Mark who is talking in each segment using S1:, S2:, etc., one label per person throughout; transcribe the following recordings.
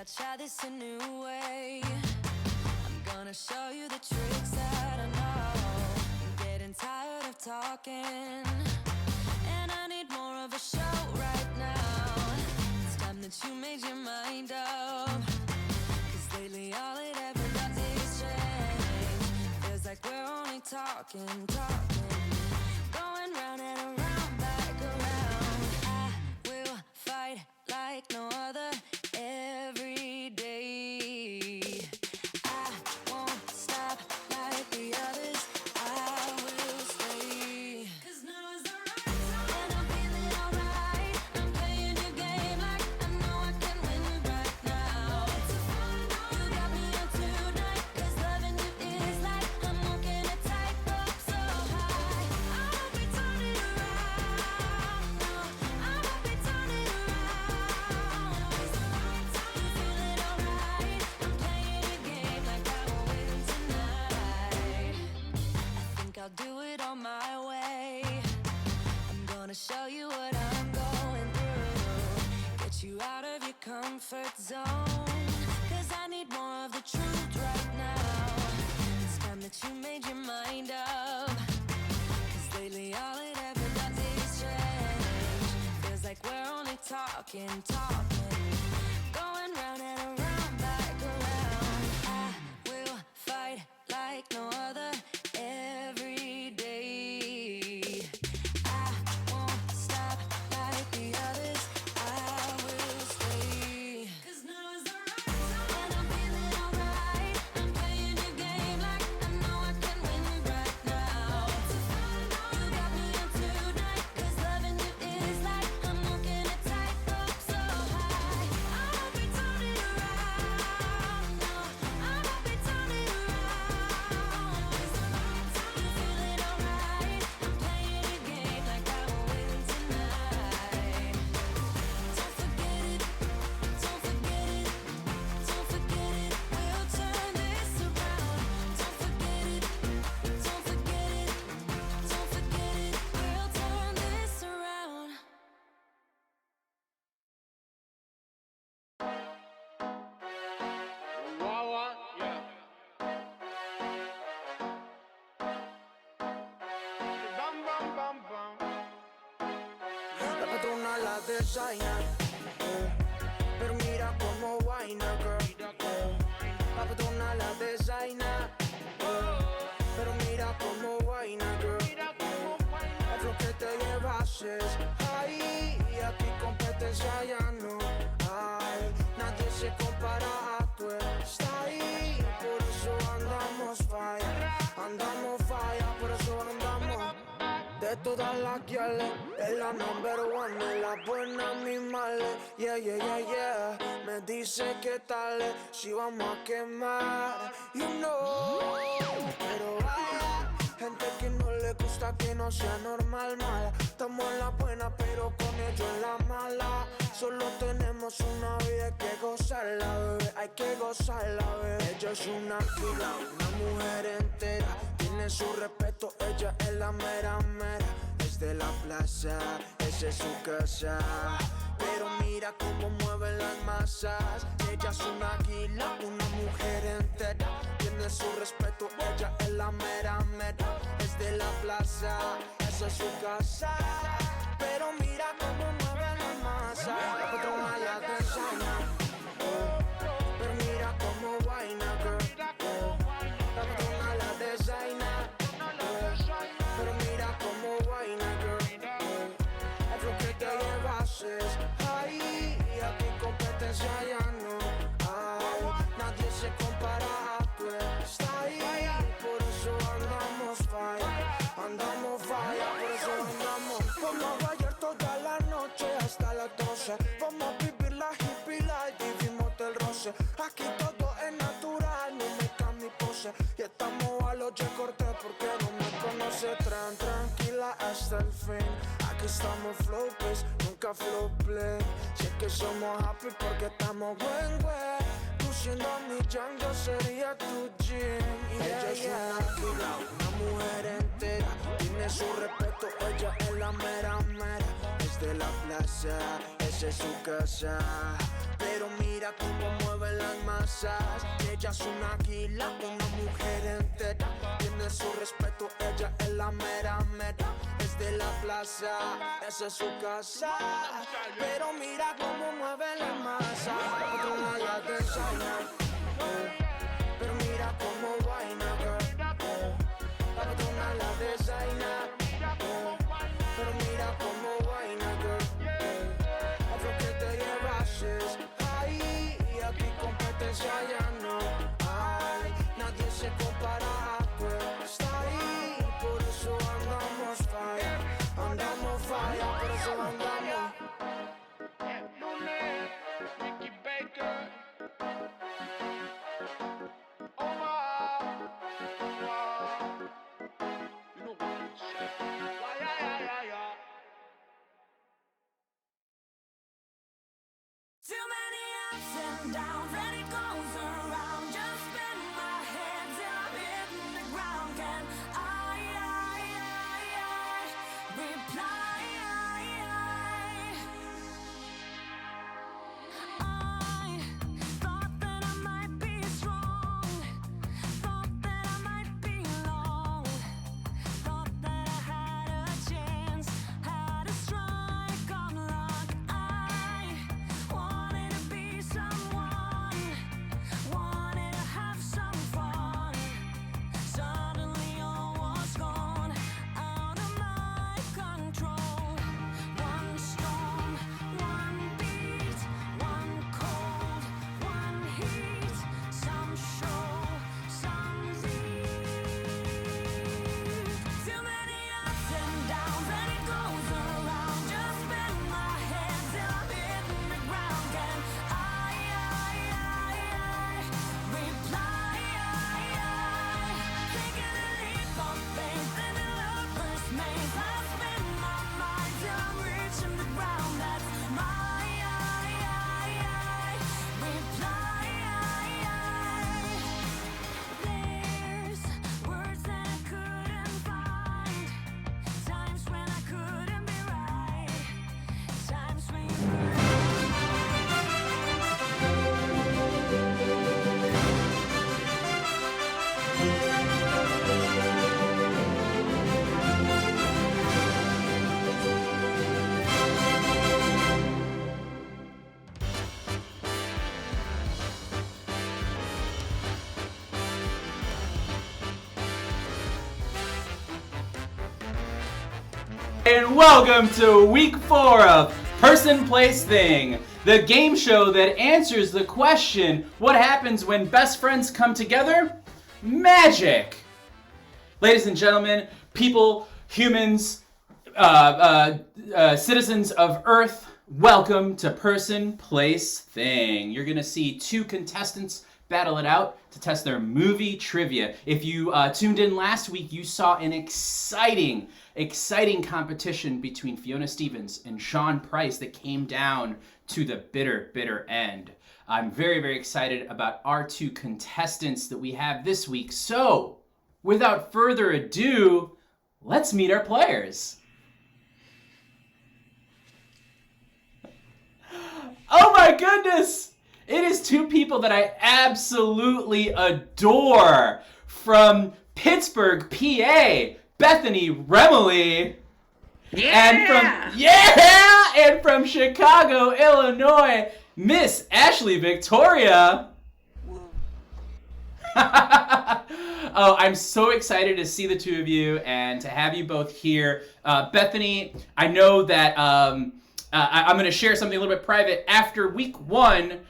S1: I'll try this a new way. I'm gonna show you the tricks that I know. I'm getting tired of talking, and I need more of a show right now. It's time that you made your mind up, 'cause lately all it ever does is change. Feels like we're only talking, going round and around, back around. I will fight like no other every day. I won't stop like the others. I will stay. 'Cause now is the right time, and I'm feeling alright. I'm playing your game like I know I can win right now. It's a fun night. You got me on tonight, 'cause loving you is like I'm walking a tightrope so high. I won't be turning around. No, I won't be turning around. It's the right time. You feeling alright? I'm playing your game like I will win tonight. I think I'll do it on my way. I'm gonna show you what I'm going through, get you out of your comfort zone, 'cause I need more of the truth right now. It's time that you made your mind up, 'cause lately all it ever does is change. Feels like we're only talking, going round and around, back around. I will fight like no other every day. I won't stop like the others. I will stay. 'Cause now is the right time, and I'm feeling alright. I'm playing your game like I know I can win right now. It's a fun night. You got me on tonight, 'cause loving you is like I'm walking a tightrope so high. I won't be turning around. No, I won't be turning around.
S2: designer, pero mira como vaina, girl. La patrona la designer, pero mira como vaina, girl. Es lo que te llevases, ay, y aquí competencia ya no hay. Nadie se compara a tu style, por eso andamos falla, por eso andamos. De todas las guiales, es la number one, es la buena, mi male. Yeah, yeah, yeah, yeah. Me dice que tal, si vamos a quemar, you know. Pero vaya, gente que no le gusta que no sea normal, mala. Estamos en la buena, pero con ellos en la mala. Solo tenemos una vida, hay que gozarla, bebé. Hay que gozarla, bebé. Ella es una fila, una mujer entera. Tiene su respeto, ella es la mera mera. Es de la plaza, esa es su casa. Pero mira cómo mueven las masas. Ella es una águila, una mujer entera. Tiene su respeto, ella es la mera mera. Es de la plaza, esa es su casa. Pero mira cómo mueven las masas. La patrona ya te enseña, pero mira cómo vaina, girl. La patrona la designer, pero mira cómo vaina, girl. Es lo que te llevases, ay, y aquí competencia ya no hay. Nadie se compara a tu style, por eso andamos falla, por eso andamos. Vamos a bailar toda la noche hasta las 12. Vamos a vivir la hippie life, vivimos del roce. Aquí todo es natural, no me cambio mi pose. Y estamos a los corte porque no me conoce. Tranquila hasta el fin. Aquí estamos flow, pues, nunca flow play. Sé que somos happy porque estamos buen. Tú siendo mi Django sería tu Jim. Ella es una fila, una mujer entera. Tiene su respeto, ella es la mera mera. Es de la plaza, esa es su casa. Pero mira cómo mueven las masas. Ella es una águila, una mujer entera. Tiene su respeto, ella es la mera mera. Es de la plaza, esa es su casa. Pero mira cómo mueven las masas. La patrona ya te enseña, pero mira cómo vaina, girl. La patrona la designer, pero mira cómo vaina, girl. Es lo que te llevases, ay, y aquí competencia ya no hay. Nadie se compara a tu style, por eso andamos falla, por eso andamos.
S3: Ricky Baker. Oh wow. You know what I'm saying. Yeah.
S1: Too many ups and downs, and it goes around.
S4: And welcome to week 4 of Person, Place, Thing, the game show that answers the question, what happens when best friends come together? Magic! Ladies and gentlemen, people, humans, citizens of Earth, welcome to Person, Place, Thing. You're gonna see 2 contestants battle it out to test their movie trivia. If you tuned in last week, you saw an exciting competition between Fiona Stevens and Sean Price that came down to the bitter end. I'm very, very excited about our 2 contestants that we have this week. So, without further ado, let's meet our players. Oh my goodness! It is 2 people that I absolutely adore. From Pittsburgh, PA, Bethany Remily. And from Chicago, Illinois, Miss Ashley Victoria. Oh, I'm so excited to see the 2 of you and to have you both here. Bethany, I know that I'm going to share something a little bit private. After week 1,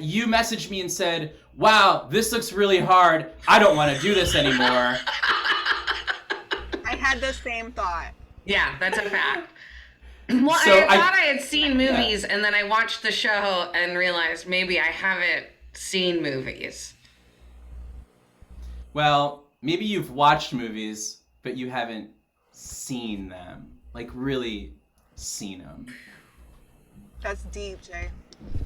S4: you messaged me and said, wow, this looks really hard. I don't want to do this anymore.
S5: I had the same thought.
S6: Yeah, that's a fact. Well,
S4: So
S6: I thought I had seen movies, and then I watched the show and realized maybe I haven't seen movies.
S4: Well, maybe you've watched movies, but you haven't seen them. Like, really seen them.
S5: That's deep, Jay.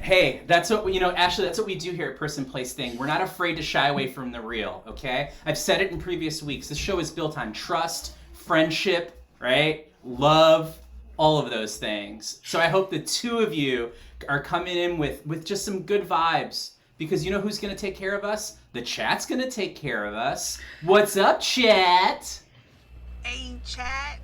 S4: Hey, that's what Ashley, that's what we do here at Person, Place, Thing. We're not afraid to shy away from the real, okay? I've said it in previous weeks. This show is built on trust, friendship, right? Love, all of those things. So I hope the 2 of you are coming in with just some good vibes. Because you know who's going to take care of us? The chat's going to take care of us. What's up, chat?
S5: Hey, chat.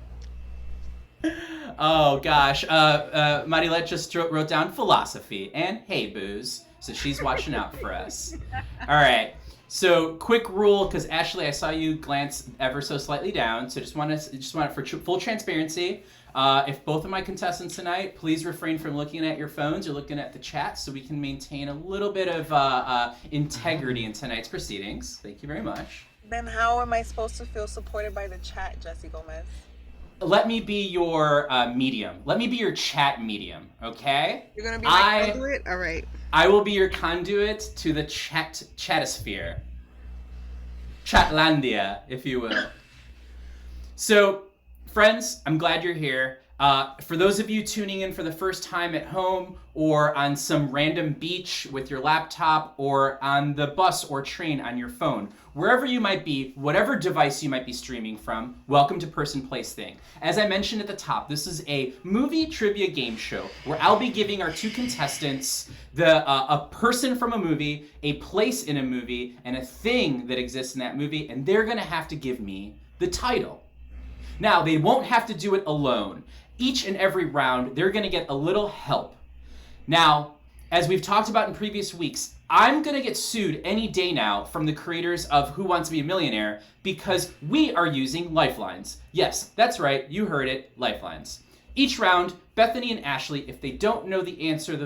S4: Oh, gosh. Marilette just wrote down philosophy and hey, booze. So she's watching out for us. All right. So quick rule, because Ashley, I saw you glance ever so slightly down. So just want for full transparency. If both of my contestants tonight, please refrain from looking at your phones or looking at the chat so we can maintain a little bit of integrity in tonight's proceedings. Thank you very much.
S5: Then how am I supposed to feel supported by the chat, Jesse Gomez?
S4: Let me be your medium. Let me be your chat medium, okay?
S5: You're going to be my conduit? All right.
S4: I will be your conduit to the chatosphere. Chatlandia, if you will. So, friends, I'm glad you're here. For those of you tuning in for the first time at home or on some random beach with your laptop or on the bus or train on your phone, wherever you might be, whatever device you might be streaming from, welcome to Person, Place, Thing. As I mentioned at the top, this is a movie trivia game show where I'll be giving our 2 contestants a person from a movie, a place in a movie, and a thing that exists in that movie, and they're going to have to give me the title. Now, they won't have to do it alone. Each and every round, they're going to get a little help. Now, as we've talked about in previous weeks, I'm going to get sued any day now from the creators of Who Wants to Be a Millionaire because we are using lifelines. Yes, that's right, you heard it, lifelines. Each round, Bethany and Ashley, if they don't know the answer to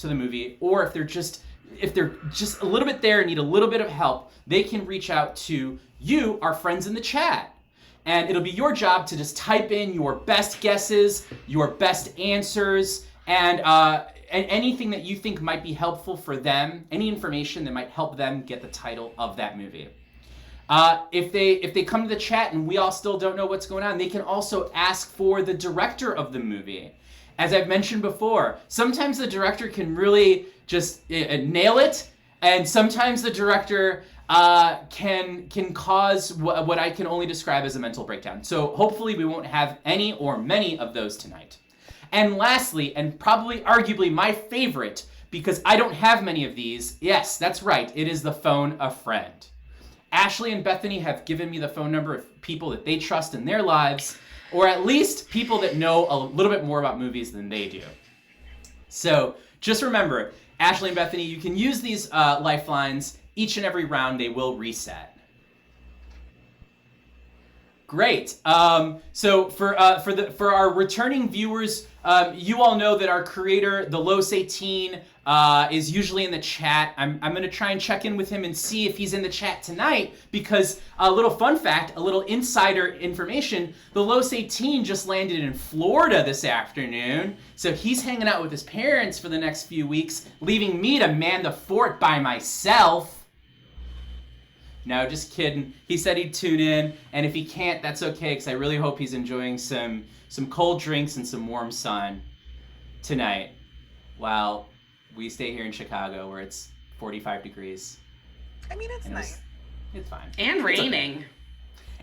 S4: the movie, or if they're just a little bit there and need a little bit of help, they can reach out to you, our friends in the chat. And it'll be your job to just type in your best guesses, your best answers, and anything that you think might be helpful for them, any information that might help them get the title of that movie. If they come to the chat and we all still don't know what's going on, they can also ask for the director of the movie. As I've mentioned before, sometimes the director can really just nail it, and sometimes the director can cause what I can only describe as a mental breakdown. So hopefully we won't have any or many of those tonight. And lastly, and probably arguably my favorite, because I don't have many of these, yes, that's right, it is the phone a friend. Ashley and Bethany have given me the phone number of people that they trust in their lives, or at least people that know a little bit more about movies than they do. So just remember, Ashley and Bethany, you can use these lifelines. Each and every round, they will reset. Great. So for our returning viewers, you all know that our creator, the Los 18, is usually in the chat. I'm gonna try and check in with him and see if he's in the chat tonight, because a little fun fact, a little insider information, the Los 18 just landed in Florida this afternoon, so he's hanging out with his parents for the next few weeks, leaving me to man the fort by myself. No, just kidding. He said he'd tune in, and if he can't, that's okay, because I really hope he's enjoying some cold drinks and some warm sun tonight while we stay here in Chicago where it's 45 degrees.
S5: I mean, it's nice.
S4: It's fine.
S6: And raining.
S4: Okay.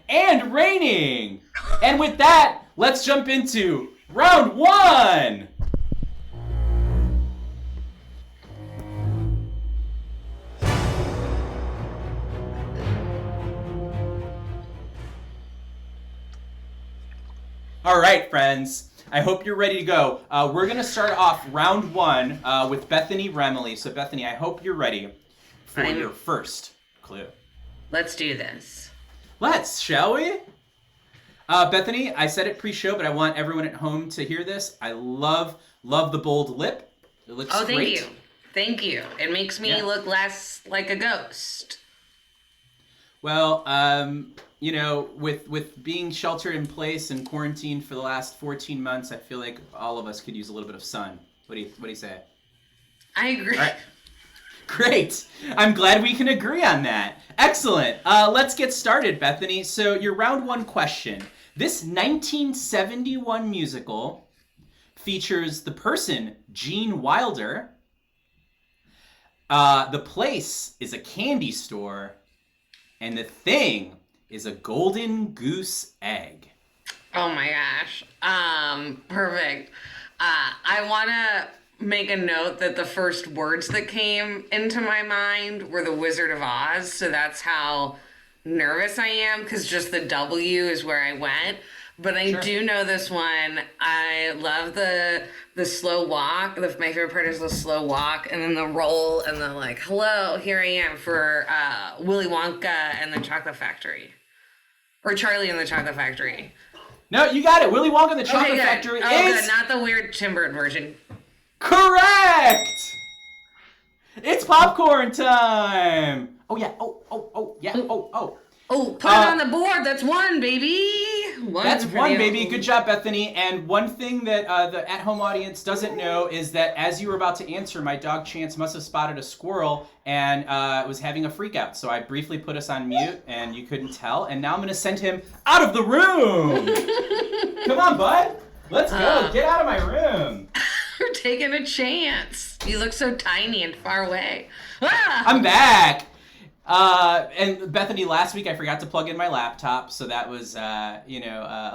S4: And raining! And with that, let's jump into round 1! All right, friends. I hope you're ready to go. We're going to start off round 1 with Bethany Remley. So, Bethany, I hope you're ready for your first clue.
S6: Let's do this.
S4: Let's, shall we? Bethany, I said it pre-show, but I want everyone at home to hear this. I love the bold lip. It looks great.
S6: Thank you. Thank you. It makes me look less like a ghost.
S4: Well, you know, with being sheltered in place and quarantined for the last 14 months, I feel like all of us could use a little bit of sun. What do you say?
S6: I agree.
S4: All right. Great. I'm glad we can agree on that. Excellent. Let's get started, Bethany. So your round 1 question. This 1971 musical features the person Gene Wilder. The place is a candy store. And the thing is a golden goose egg.
S6: Oh my gosh. Perfect. I want to make a note that the first words that came into my mind were the Wizard of Oz. So that's how nervous I am, because just the W is where I went. But I do know this one. I love the slow walk. My favorite part is the slow walk, and then the roll, and the like, hello, here I am for Willy Wonka and the Chocolate Factory. Or Charlie and the Chocolate Factory.
S4: No, you got it. Willy Wonka and the Chocolate Factory is...
S6: good. Not the weird Tim Burton version.
S4: Correct! It's popcorn time! Oh, yeah. Oh, yeah. Oh.
S6: Oh, put it on the board. That's 1, baby.
S4: That's 1, baby. Good job, Bethany. And one thing that the at-home audience doesn't know is that as you were about to answer, my dog Chance must have spotted a squirrel and was having a freak out. So I briefly put us on mute, and you couldn't tell. And now I'm going to send him out of the room. Come on, bud. Let's go. Get out of my room.
S6: We're taking a chance. You look so tiny and far away. Ah!
S4: I'm back. And Bethany, last week I forgot to plug in my laptop, so that was, a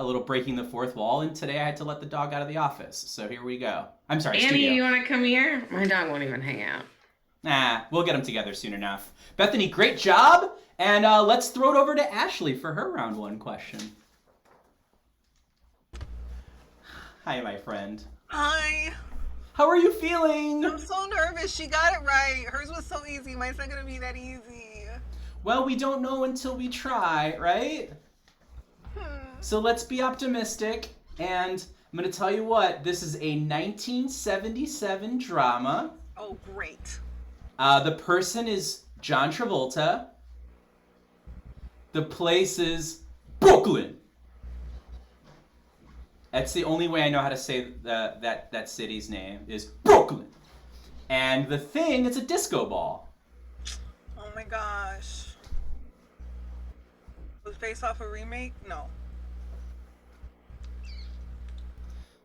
S4: little breaking the fourth wall, and today I had to let the dog out of the office, so here we go. I'm sorry,
S6: Annie,
S4: studio.
S6: you want to come here? My dog won't even hang out.
S4: Nah, we'll get them together soon enough. Bethany, great job, and let's throw it over to Ashley for her round 1 question. Hi, my friend.
S5: Hi.
S4: How are you feeling?
S5: I'm so nervous. She got it right. Hers was so easy. Mine's not going to be that easy.
S4: Well, we don't know until we try, right? So let's be optimistic, and I'm going to tell you what, this is a 1977 drama.
S5: Oh, great.
S4: The person is John Travolta. The place is Brooklyn. That's the only way I know how to say that city's name is Brooklyn. And the thing, it's a disco ball.
S5: Oh my gosh. Was it based off a remake? No.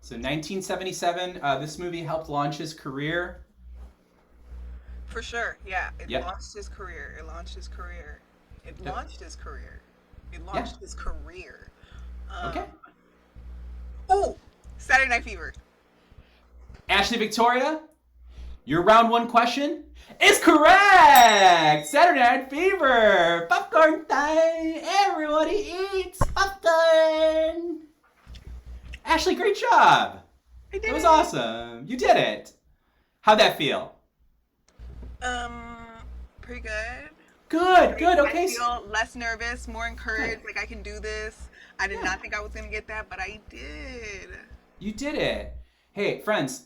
S4: So 1977, this movie helped launch his career.
S5: For sure, yeah. It
S4: Yep.
S5: launched his career. It launched his career. It
S4: Yep.
S5: launched his career. It launched his career.
S4: Okay.
S5: Oh, Saturday Night Fever.
S4: Ashley Victoria, your round 1 question is correct! Saturday Night Fever! Popcorn time! Everybody eats popcorn! Ashley, great job!
S5: I did
S4: It was
S5: it.
S4: awesome. You did it. How'd that feel?
S5: Pretty good.
S4: Good. Okay.
S5: I feel less nervous, more encouraged. Like I can do this. I did not think I was gonna get that, but I did.
S4: You did it. Hey, friends,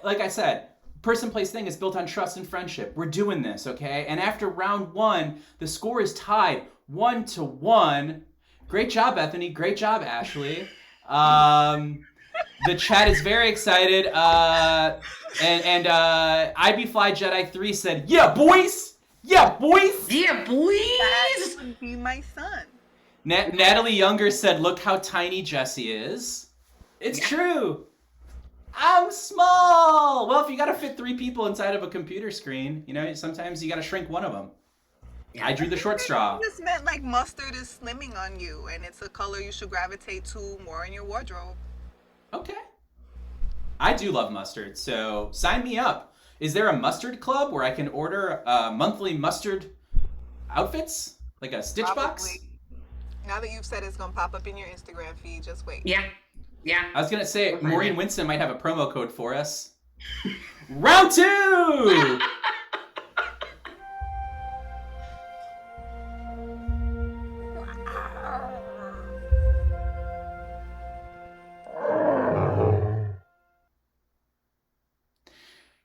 S4: like I said, person, place, thing is built on trust and friendship. We're doing this, okay? And after round 1, the score is tied 1-1. Great job, Bethany. Great job, Ashley. The chat is very excited. And IB Fly Jedi 3 said, "Yeah, boys! Yeah, boys!"
S6: Yeah, boys!
S5: That would be my son.
S4: Natalie Younger said, "Look how tiny Jesse is." It's true. I'm small. Well, if you got to fit 3 people inside of a computer screen, you know, sometimes you got to shrink one of them. I drew the short straw.
S5: I just meant like mustard is slimming on you, and it's a color you should gravitate to more in your wardrobe.
S4: Okay. I do love mustard, so sign me up. Is there a mustard club where I can order monthly mustard outfits? Like a Stitch box?
S5: Probably. Now that you've said it's gonna pop up in your Instagram feed, just wait.
S6: Yeah.
S4: I was going to say, Maureen Winston might have a promo code for us. Round 2!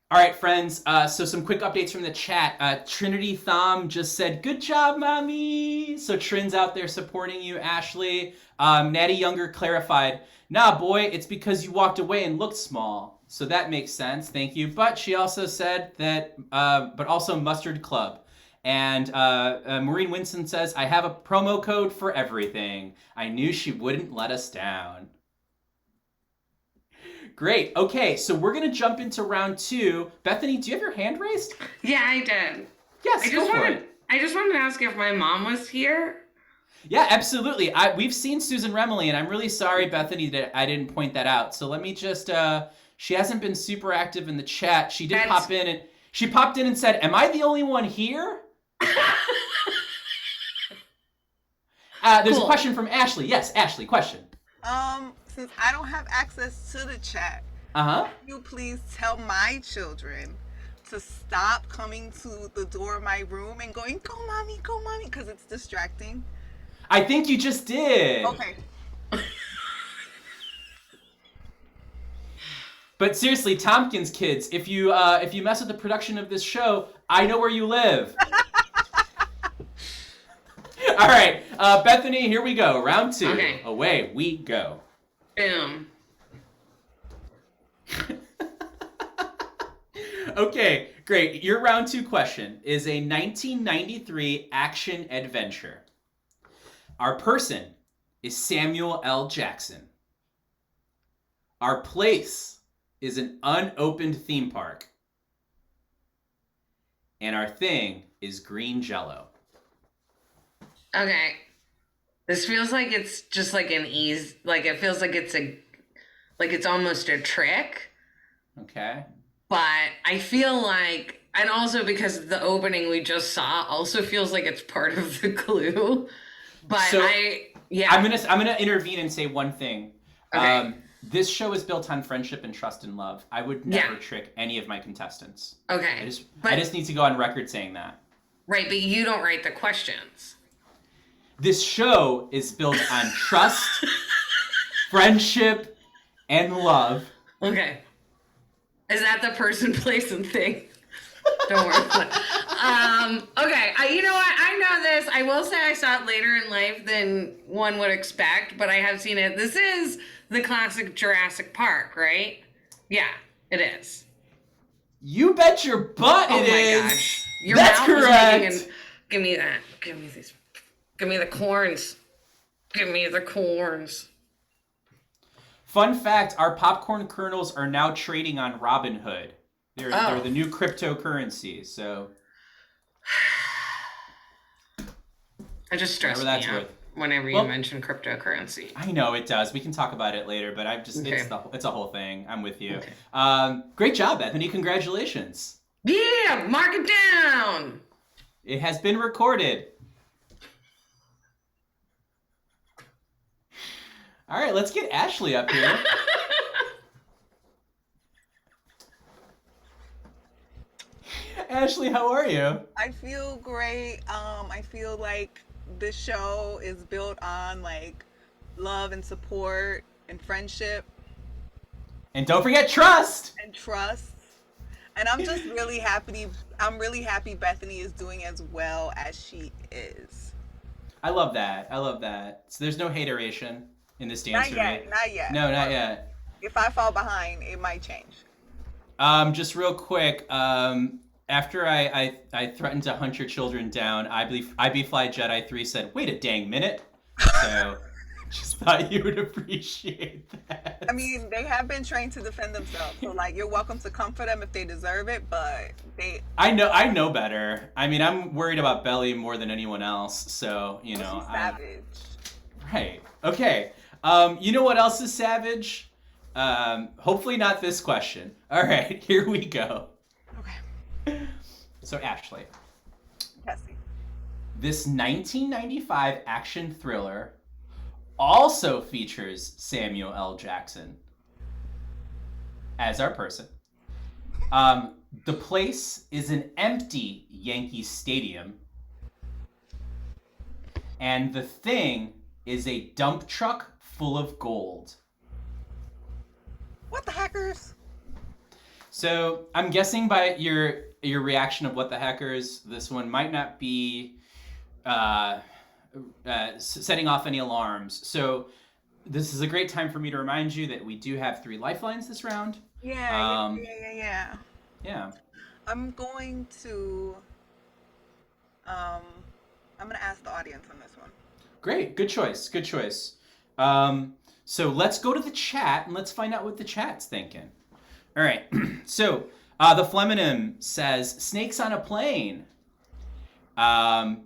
S4: All right, friends, so some quick updates from the chat. Trinity Thom just said, "Good job, mommy." So Trin's out there supporting you, Ashley. Natty Younger clarified, "Nah, boy, it's because you walked away and looked small." So that makes sense, thank you. But she also said that, but also Mustard Club. And Maureen Winston says, "I have a promo code for everything. I knew she wouldn't let us down." Great. Okay, so we're going to jump into round 2. Bethany, do you have your hand raised?
S6: Yeah, I did.
S4: Yes, go for it.
S6: I just wanted to ask if my mom was here.
S4: Yeah, absolutely. We've seen Susan Remley, and I'm really sorry, Bethany, that I didn't point that out. So let me just, she hasn't been super active in the chat. She did pop in, and she popped in and said, "Am I the only one here?" There's a question from Ashley. Yes, Ashley, question.
S5: Since I don't have access to the chat,
S4: Uh-huh.
S5: can you please tell my children to stop coming to the door of my room and going, go mommy, because it's distracting.
S4: I think you just did.
S5: Okay.
S4: But seriously, Tompkins kids, if you mess with the production of this show, I know where you live. All right, Bethany, here we go. Round 2.
S6: Okay.
S4: Away we go.
S6: Boom.
S4: Okay, great. Your round 2 question is a 1993 action adventure. Our person is Samuel L. Jackson. Our place is an unopened theme park. And our thing is green jello.
S6: Okay. This feels like it's just like an ease, like it feels like it's almost a trick.
S4: Okay.
S6: But I feel like, and also because the opening we just saw also feels like it's part of the clue. But
S4: So, I'm gonna intervene and say one thing.
S6: Okay.
S4: This show is built on friendship and trust and love. I would never trick any of my contestants.
S6: Okay.
S4: I just need to go on record saying that.
S6: Right, but you don't write the questions.
S4: This show is built on trust, friendship, and love.
S6: Okay. Is that the person, place, and thing? Don't worry. Okay. You know what? I know this. I will say I saw it later in life than one would expect, but I have seen it. This is the classic Jurassic Park, right? Yeah, it is.
S4: You bet your butt
S6: Oh
S4: it
S6: my
S4: is.
S6: gosh. Your
S4: That's
S6: mouth is
S4: correct.
S6: making give me that. Give me these. Give me the corns. Give me the corns.
S4: Fun fact, our popcorn kernels are now trading on Robinhood. They're the new cryptocurrency, so...
S6: It just stresses me
S4: Whatever that's
S6: out
S4: worth.
S6: whenever you
S4: Well-
S6: mention cryptocurrency.
S4: I know it does. We can talk about it later, but
S6: Okay.
S4: it's a whole thing. I'm with you.
S6: Okay.
S4: Great job, Bethany. Congratulations.
S6: Yeah, mark it down.
S4: It has been recorded. All right, let's get Ashley up here. Ashley, how are you?
S5: I feel great. I feel like this show is built on like love and support and friendship
S4: And don't forget trust.
S5: and trust. And I'm just really happy. I'm really happy Bethany is doing as well as she is.
S4: I love that. I love that. So there's no hateration in this dance
S5: Not yet.
S4: survey.
S5: Not yet.
S4: No, not yet.
S5: If I fall behind, it might change.
S4: Just real quick. After I threatened to hunt your children down, IB Fly Jedi 3 said, "Wait a dang minute." So just thought you would appreciate that.
S5: I mean, they have been trained to defend themselves, so like you're welcome to comfort them if they deserve it. But they,
S4: I know better. I mean, I'm worried about Belly more than anyone else. So you know,
S5: she's savage.
S4: right? Okay. You know what else is savage? Hopefully not this question. All right, here we go.
S5: Okay,
S4: So Ashley,
S5: Tessie.
S4: this 1995 action thriller also features Samuel L. Jackson as our person. The place is an empty Yankee Stadium, and the thing is a dump truck full of gold.
S5: What the heckers?
S4: So I'm guessing by your reaction of what the heckers, this one might not be setting off any alarms. So this is a great time for me to remind you that we do have 3 lifelines this round.
S5: Yeah.
S4: Yeah.
S5: I'm going to ask the audience on this one.
S4: Great. Good choice. Good choice. So let's go to the chat and let's find out what the chat's thinking. All right. So the Fleminem says snakes on a plane. But I'm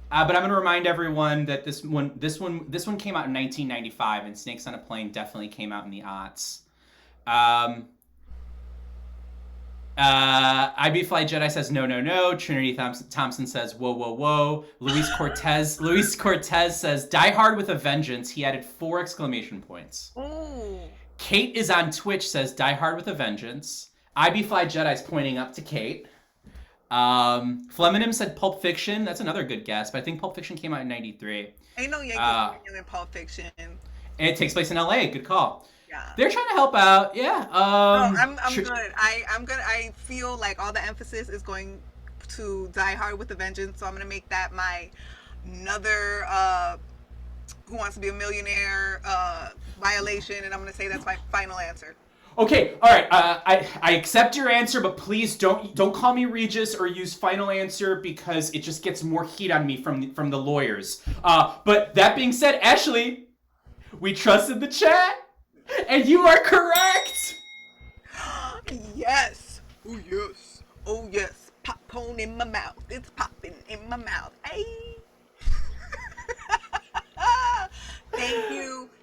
S4: going to remind everyone that this one came out in 1995, and Snakes on a Plane definitely came out in the aughts. IB Fly Jedi says no. Trinity Thompson says whoa. Luis Cortez says Die Hard with a Vengeance. He added 4 exclamation points.
S5: Ooh.
S4: Kate is on Twitch, says Die Hard with a Vengeance. IB Fly Jedi's pointing up to Kate. Fleminem said Pulp Fiction. That's another good guess, but I think Pulp Fiction came out in 93.
S5: Ain't no Yankee in Pulp Fiction.
S4: And it takes place in LA. Good call.
S5: Yeah.
S4: They're trying to help out. Yeah.
S5: No, I'm good. I feel like all the emphasis is going to Die Hard with a Vengeance, so I'm gonna make that my another Who Wants to Be a Millionaire violation, and I'm gonna say that's my final answer.
S4: Okay, all right. I accept your answer, but please don't call me Regis or use final answer because it just gets more heat on me from the lawyers. But that being said, Ashley, we trusted the chat, and you are correct.
S5: Yes. Oh yes. Oh yes. Popcorn in my mouth. It's popping in my mouth. Hey.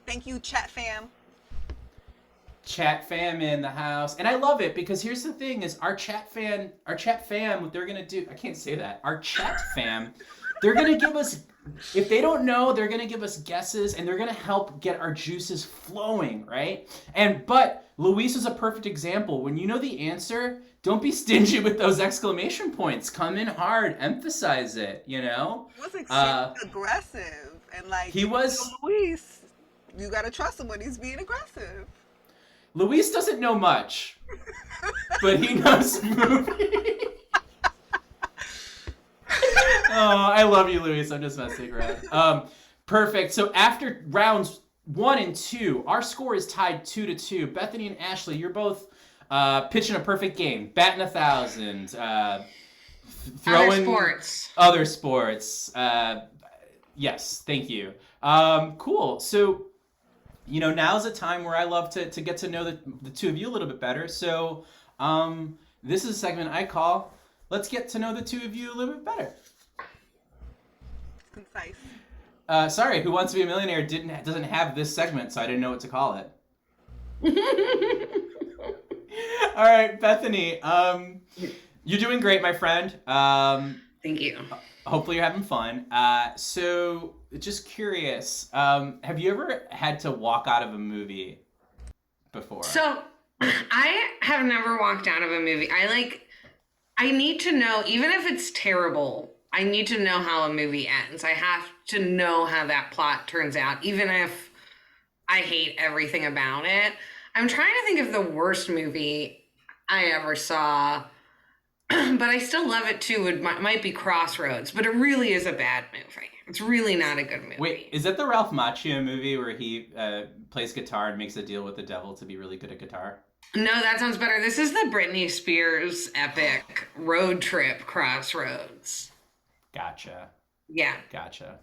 S5: Thank you, chat fam.
S4: Chat fam in the house, and I love it because here's the thing: is our chat fam, what they're gonna do? I can't say that. Our chat fam, they're gonna give us. If they don't know, they're gonna give us guesses, and they're gonna help get our juices flowing, right? But Luis is a perfect example. When you know the answer, don't be stingy with those exclamation points. Come in hard, emphasize it. You know.
S5: He was extremely aggressive, and like
S4: he was.
S5: Luis, you gotta trust him when he's being aggressive.
S4: Luis doesn't know much, but he knows movies. Oh, I love you, Luis. I'm just messing around. Perfect. So after rounds 1 and 2, our score is tied 2-2. Bethany and Ashley, you're both pitching a perfect game. Batting 1,000. Throwing other sports. Yes, thank you. Cool. So, you know, now's a time where I love to get to know the two of you a little bit better. So this is a segment I call Let's Get to Know the Two of You a Little Bit Better.
S5: Concise.
S4: Sorry, Who Wants to Be a Millionaire doesn't have this segment, so I didn't know what to call it. All right, Bethany, you're doing great, my friend.
S6: Thank you.
S4: Hopefully you're having fun. So, just curious, have you ever had to walk out of a movie before?
S6: So, I have never walked out of a movie. I I need to know, even if it's terrible, I need to know how a movie ends. I have to know how that plot turns out, even if I hate everything about it. I'm trying to think of the worst movie I ever saw, but I still love it too. It might be Crossroads, but it really is a bad movie. It's really not a good movie.
S4: Wait, is that the Ralph Macchio movie where he plays guitar and makes a deal with the devil to be really good at guitar?
S6: No, that sounds better. This is the Britney Spears epic road trip Crossroads.
S4: Gotcha.
S6: Yeah.
S4: Gotcha.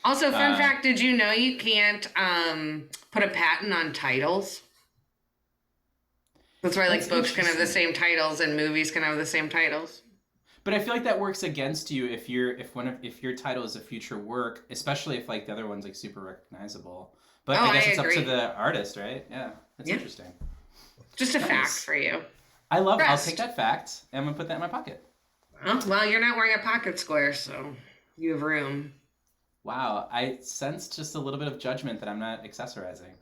S6: Also, fun fact, did you know you can't put a patent on titles? That's why like books can have the same titles and movies can have the same titles.
S4: But I feel like that works against you if your title is a future work, especially if like the other one's like super recognizable. But I guess it's up to the artist, right? Yeah. That's interesting.
S6: Just a fact for you.
S4: I'll take that fact and I'm gonna put that in my pocket.
S6: Oh, well, you're not wearing a pocket square, so you have room.
S4: Wow, I sense just a little bit of judgment that I'm not accessorizing.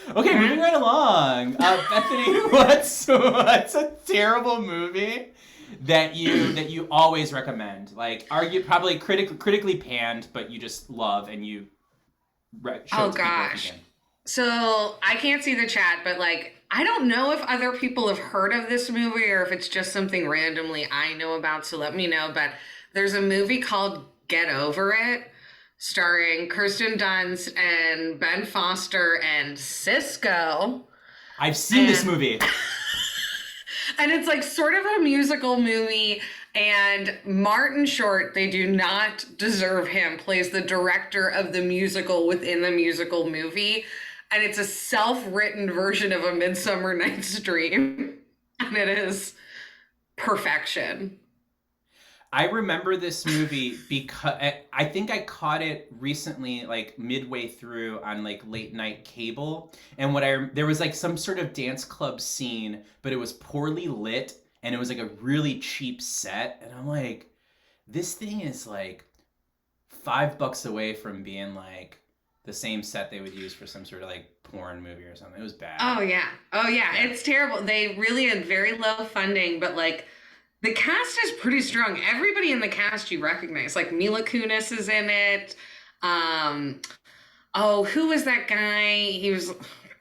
S4: Okay, moving right along. Bethany, what's a terrible movie that you always recommend? Like, probably critically panned, but you just love and you show to people if you can.
S6: So I can't see the chat, but like, I don't know if other people have heard of this movie or if it's just something randomly I know about. So let me know. But there's a movie called Get Over It, starring Kirsten Dunst and Ben Foster and Cisco.
S4: I've seen this movie.
S6: And it's like sort of a musical movie. And Martin Short, they do not deserve him, plays the director of the musical within the musical movie. And it's a self-written version of A Midsummer Night's Dream. And it is perfection.
S4: I remember this movie because I think I caught it recently, like midway through on like late night cable. And there was like some sort of dance club scene, but it was poorly lit and it was like a really cheap set. And I'm like, this thing is like $5 away from being like the same set they would use for some sort of like porn movie or something. It was bad.
S6: Oh yeah. It's terrible. They really had very low funding, but like the cast is pretty strong. Everybody in the cast you recognize. Like Mila Kunis is in it. Who was that guy? He was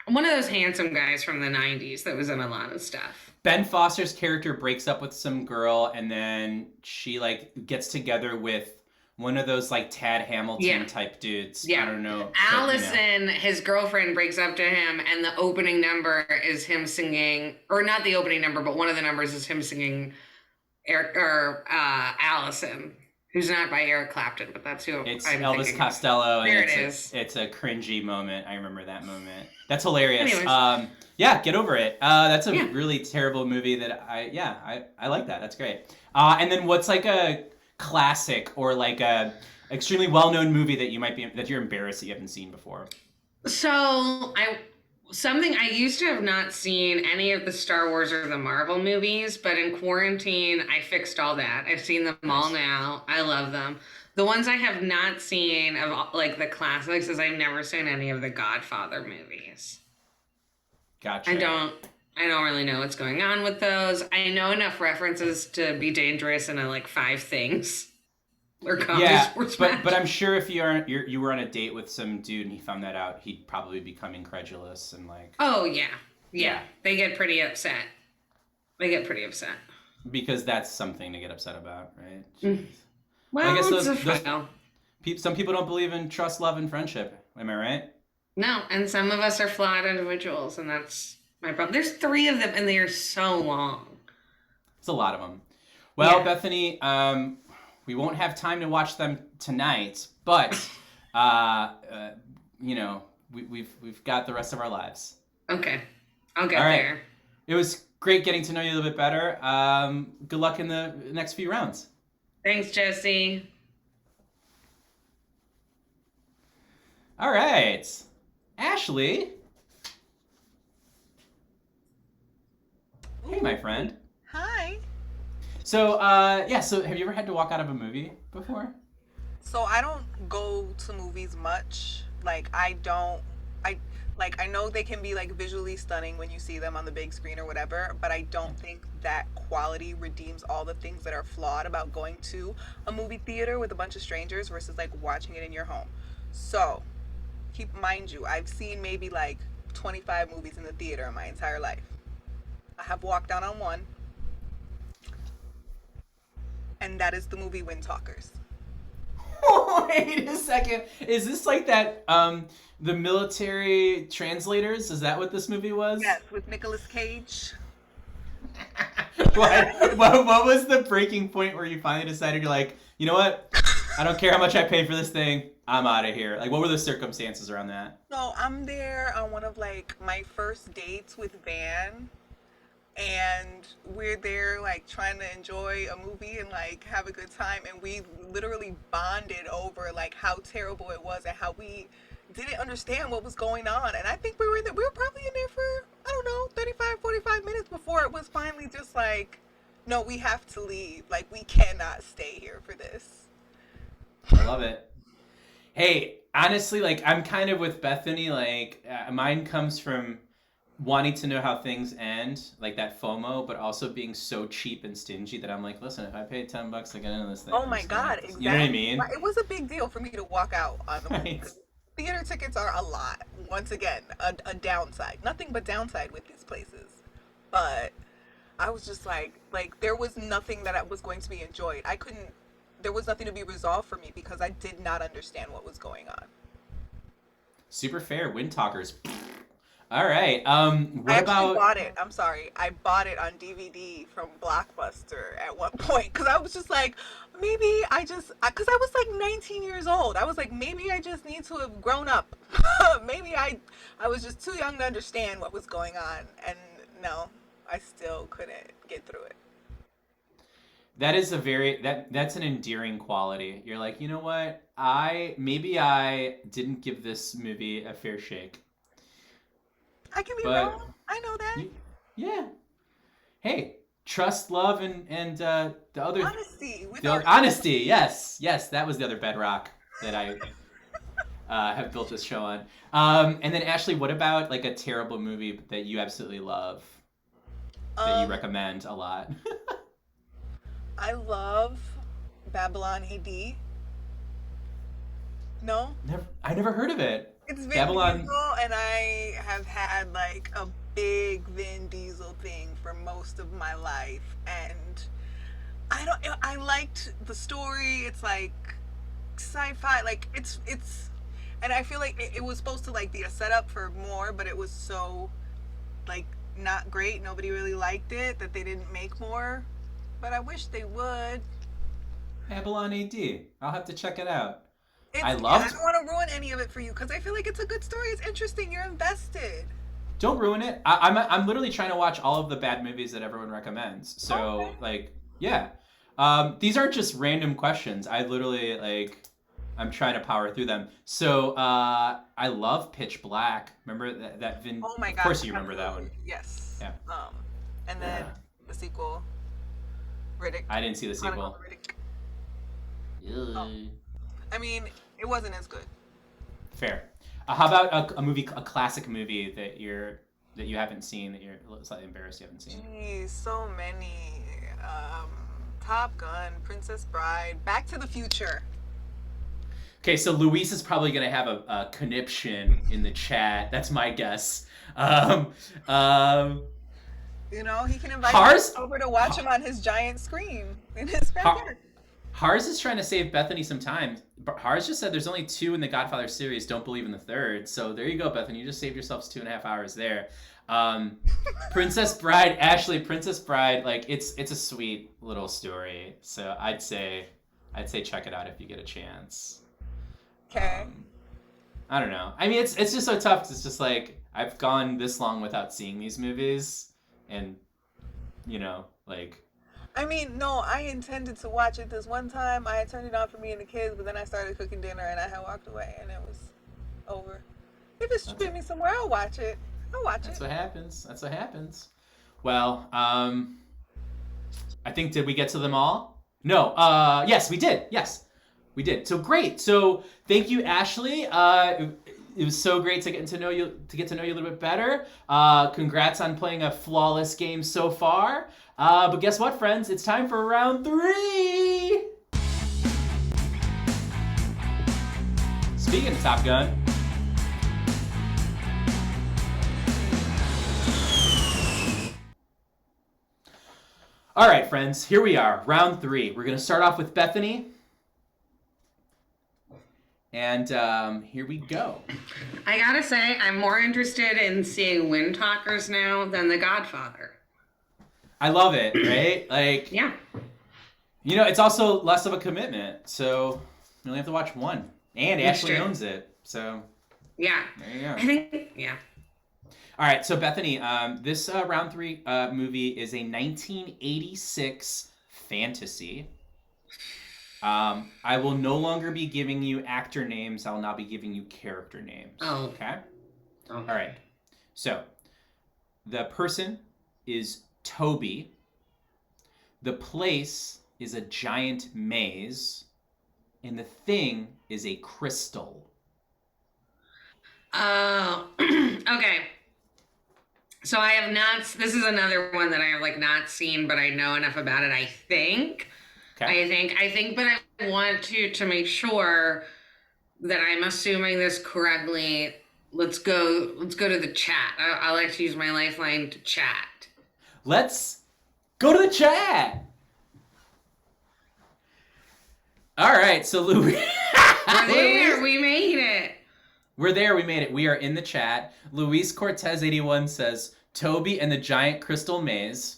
S6: one of those handsome guys from the 90s that was in a lot of stuff.
S4: Ben Foster's character breaks up with some girl and then she like gets together with one of those like Tad Hamilton type dudes. Yeah. I don't know.
S6: Allison, his girlfriend, breaks up to him and the opening number is him singing, or not the opening number, but one of the numbers is him singing Allison, who's not by Eric Clapton, but that's who
S4: it's
S6: I'm
S4: Elvis
S6: thinking
S4: Costello.
S6: There
S4: and
S6: it is.
S4: It's a cringy moment. I remember that moment. That's hilarious.
S6: Anyways.
S4: Get over it. That's a really terrible movie that I like that. That's great. And then what's like a classic or like a extremely well-known movie that you're embarrassed that you haven't seen before?
S6: So something I used to have not seen any of the Star Wars or the Marvel movies, but in quarantine I fixed all that. I've seen them all now. I love them. The ones I have not seen of like the classics is I've never seen any of the Godfather movies.
S4: Gotcha.
S6: I don't really know what's going on with those. I know enough references to be dangerous in like 5 things. Or
S4: but I'm sure if you were on a date with some dude and he found that out, he'd probably become incredulous and like.
S6: Oh yeah. They get pretty upset.
S4: Because that's something to get upset about, right?
S6: Well,
S4: I guess
S6: some
S4: people don't believe in trust, love, and friendship. Am I right?
S6: No, and some of us are flawed individuals, and that's my problem. There's 3 of them, and they are so long. It's
S4: a lot of them. Well, Bethany, we won't have time to watch them tonight, but we've got the rest of our lives.
S6: Okay, I'll get there.
S4: It was great getting to know you a little bit better. Good luck in the next few rounds.
S6: Thanks, Jesse.
S4: All right, Ashley. Hey, my friend.
S5: Hi.
S4: So, so have you ever had to walk out of a movie before?
S5: So I don't go to movies much. Like, I don't I know they can be like visually stunning when you see them on the big screen or whatever, but I don't think that quality redeems all the things that are flawed about going to a movie theater with a bunch of strangers versus like watching it in your home. So, keep mind you, I've seen maybe like 25 movies in the theater in my entire life. I have walked out on one, and that is the movie Wind Talkers.
S4: Wait a second. Is this like that the military translators? Is that what this movie was?
S5: Yes, with Nicolas Cage.
S4: What was the breaking point where you finally decided you're like, you know what? I don't care how much I pay for this thing. I'm out of here. Like, what were the circumstances around that?
S5: So I'm there on one of like my first dates with Van, and we're there like trying to enjoy a movie and like have a good time, and we literally bonded over like how terrible it was and how we didn't understand what was going on. And I think we were probably in there for, I don't know, 35 45 minutes before it was finally just like, no, we have to leave, like we cannot stay here for this.
S4: I love it. Hey, honestly, like I'm kind of with Bethany. Like mine comes from wanting to know how things end, like that FOMO, but also being so cheap and stingy that I'm like, listen, if I paid $10 to get into this thing,
S5: Oh
S4: I'm
S5: my
S4: just gonna-
S5: God, exactly.
S4: You know what I mean?
S5: It was a big deal for me to walk out on the movie.
S4: Right.
S5: Theater tickets are a lot. Once again, a downside. Nothing but downside with these places. But I was just like there was nothing that was going to be enjoyed. There was nothing to be resolved for me because I did not understand what was going on.
S4: Super fair. Wind Talkers. All right. What
S5: I actually
S4: about?
S5: bought it. I'm sorry. I bought it on DVD from Blockbuster at one point because I was just like, maybe because I was like 19 years old. I was like, maybe I just need to have grown up. Maybe I was just too young to understand what was going on. And no, I still couldn't get through it.
S4: That is that's an endearing quality. You're like, you know what? Maybe I didn't give this movie a fair shake.
S5: I can be
S4: But
S5: wrong. I know that.
S4: yeah. Hey, trust, love, and the other
S5: Honesty.
S4: honesty. Yes, that was the other bedrock that I have built this show on. And then Ashley, what about like a terrible movie that you absolutely love that you recommend a lot?
S5: I love Babylon AD. No?
S4: I never heard of it.
S5: It's Vin
S4: Babylon.
S5: Diesel, and I have had like a big Vin Diesel thing for most of my life, and I liked the story. It's like sci-fi, like it's, and I feel like it was supposed to like be a setup for more, but it was so like not great. Nobody really liked it that they didn't make more, but I wish they would.
S4: Babylon AD. I'll have to check it out.
S5: I don't want to ruin any of it for you because I feel like it's a good story. It's interesting. You're invested.
S4: Don't ruin it. I'm literally trying to watch all of the bad movies that everyone recommends. So
S5: Okay.
S4: like, yeah. These aren't just random questions. I literally like, I'm trying to power through them. So I love Pitch Black. Remember that Vin?
S5: Oh my God.
S4: Of course you remember that one.
S5: Yes.
S4: Yeah.
S5: And then
S4: Yeah.
S5: the sequel, Riddick.
S4: I didn't see the sequel.
S5: Chronicle of Riddick. Oh. I mean, it wasn't as good.
S4: Fair. How about a classic movie that you haven't seen, that you're slightly embarrassed you haven't seen?
S5: Geez, so many. Top Gun, Princess Bride, Back to the Future.
S4: Okay, so Luis is probably gonna have a conniption in the chat. That's my guess.
S5: You know, he can invite
S4: Hars-
S5: us over to watch him on his giant screen in his backyard.
S4: Hars is trying to save Bethany some time. Hars just said there's only 2 in the Godfather series. Don't believe in the third. So there you go, Bethany. You just saved yourselves 2.5 hours there. Princess Bride, Ashley, Princess Bride. Like it's a sweet little story. So I'd say check it out if you get a chance.
S5: Okay.
S4: I don't know. I mean, it's just so tough. 'Cause it's just like I've gone this long without seeing these movies, and you know, like.
S5: I mean, no, I intended to watch it this one time. I had turned it on for me and the kids, but then I started cooking dinner and I had walked away and it was over. If it's streaming somewhere, I'll watch it.
S4: That's what happens. Well, I think, did we get to them all? No. Yes, we did. Yes, we did. So great. So thank you, Ashley. it was so great to get to know you a little bit better. Congrats on playing a flawless game so far. But guess what, friends? It's time for round 3. Speaking of Top Gun. All right, friends, here we are, round 3. We're going to start off with Bethany. And here we go.
S6: I gotta say, I'm more interested in seeing Wind Talkers now than The Godfather.
S4: I love it, right? Like,
S6: Yeah.
S4: You know, it's also less of a commitment, so you only have to watch one. And
S6: That's
S4: Ashley
S6: true.
S4: owns it, so
S6: Yeah.
S4: there you go.
S6: I think, yeah.
S4: All right, so Bethany, this round 3 movie is a 1986 fantasy. I will no longer be giving you actor names. I will now be giving you character names.
S6: Oh.
S4: Okay?
S6: Oh.
S4: All right. So, the person is Toby. The place is a giant maze. And the thing is a crystal.
S6: Oh. Okay. So I have not, this is another one that I have like not seen, but I know enough about it, I think.
S4: Okay.
S6: I think, but I want to make sure that I'm assuming this correctly. Let's go to the chat. I like to use my lifeline to chat.
S4: Let's go to the chat. All right, so Louis.
S6: We're there. We made it.
S4: We're there. We made it. We are in the chat. Luis Cortez 81 says Toby and the Giant Crystal Maze.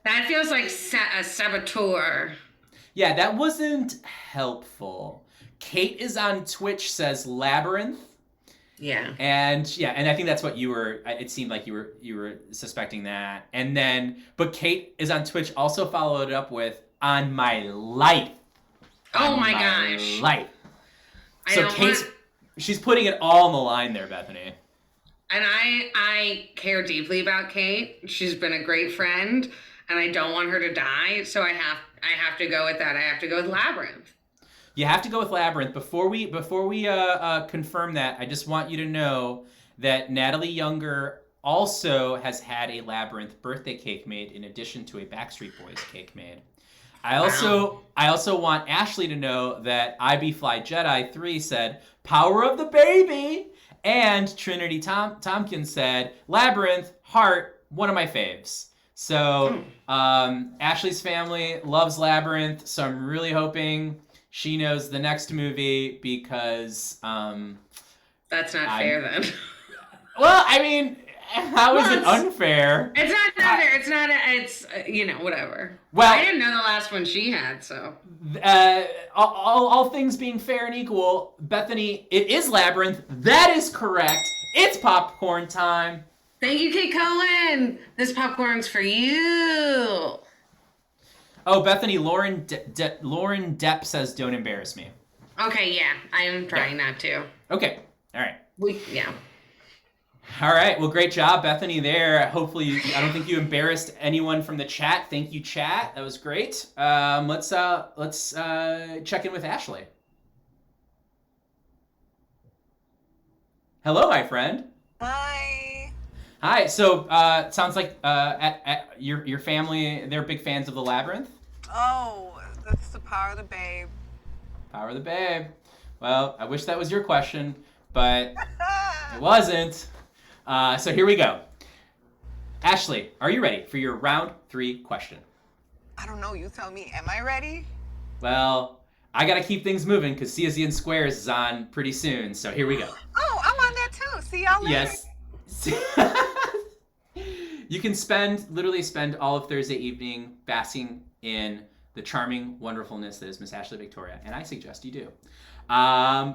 S6: That feels like a saboteur.
S4: Yeah, that wasn't helpful. Kate is on Twitch, says Labyrinth.
S6: Yeah.
S4: And I think that's what you were. It seemed like you were suspecting that. And then, but Kate is on Twitch, also followed up with On My Life.
S6: Oh
S4: On
S6: my gosh.
S4: Life.
S6: I
S4: So
S6: don't
S4: Kate's
S6: want-
S4: she's putting it all on the line there, Bethany.
S6: And I care deeply about Kate. She's been a great friend, and I don't want her to die. So I have to go with that. I have to go with Labyrinth.
S4: You have to go with Labyrinth. Before we confirm that, I just want you to know that Natalie Younger also has had a Labyrinth birthday cake made in addition to a Backstreet Boys cake made. I also want Ashley to know that IB Fly Jedi 3 said Power of the Baby, and Trinity Tompkins said Labyrinth Heart, one of my faves. So Ashley's family loves Labyrinth, so I'm really hoping she knows the next movie because
S6: That's not fair then.
S4: well, I mean, how is it unfair?
S6: It's not fair. It's not. It's whatever.
S4: Well,
S6: I didn't know the last one she had, so.
S4: All things being fair and equal, Bethany, it is Labyrinth. That is correct. It's popcorn time.
S6: Thank you, Kate Cohen. This popcorn's for you.
S4: Oh, Bethany, Lauren Depp says, "Don't embarrass me."
S6: Okay, yeah, I am trying not to.
S4: Okay, all right.
S6: Yeah.
S4: All right. Well, great job, Bethany. There. Hopefully, I don't think you embarrassed anyone from the chat. Thank you, chat. That was great. Let's check in with Ashley. Hello, my friend.
S5: Hi.
S4: Hi. So, it sounds like at your family, they're big fans of the Labyrinth.
S5: Oh, that's the Power of the Babe.
S4: Power of the Babe. Well, I wish that was your question, but it wasn't. So here we go. Ashley, are you ready for your round 3 question?
S5: I don't know. You tell me. Am I ready?
S4: Well, I gotta keep things moving because CSZ and Squares is on pretty soon. So here we go.
S5: Oh, I'm on that too. See y'all later.
S4: Yes. You can literally spend all of Thursday evening basking in the charming wonderfulness that is Miss Ashley Victoria, and I suggest you do.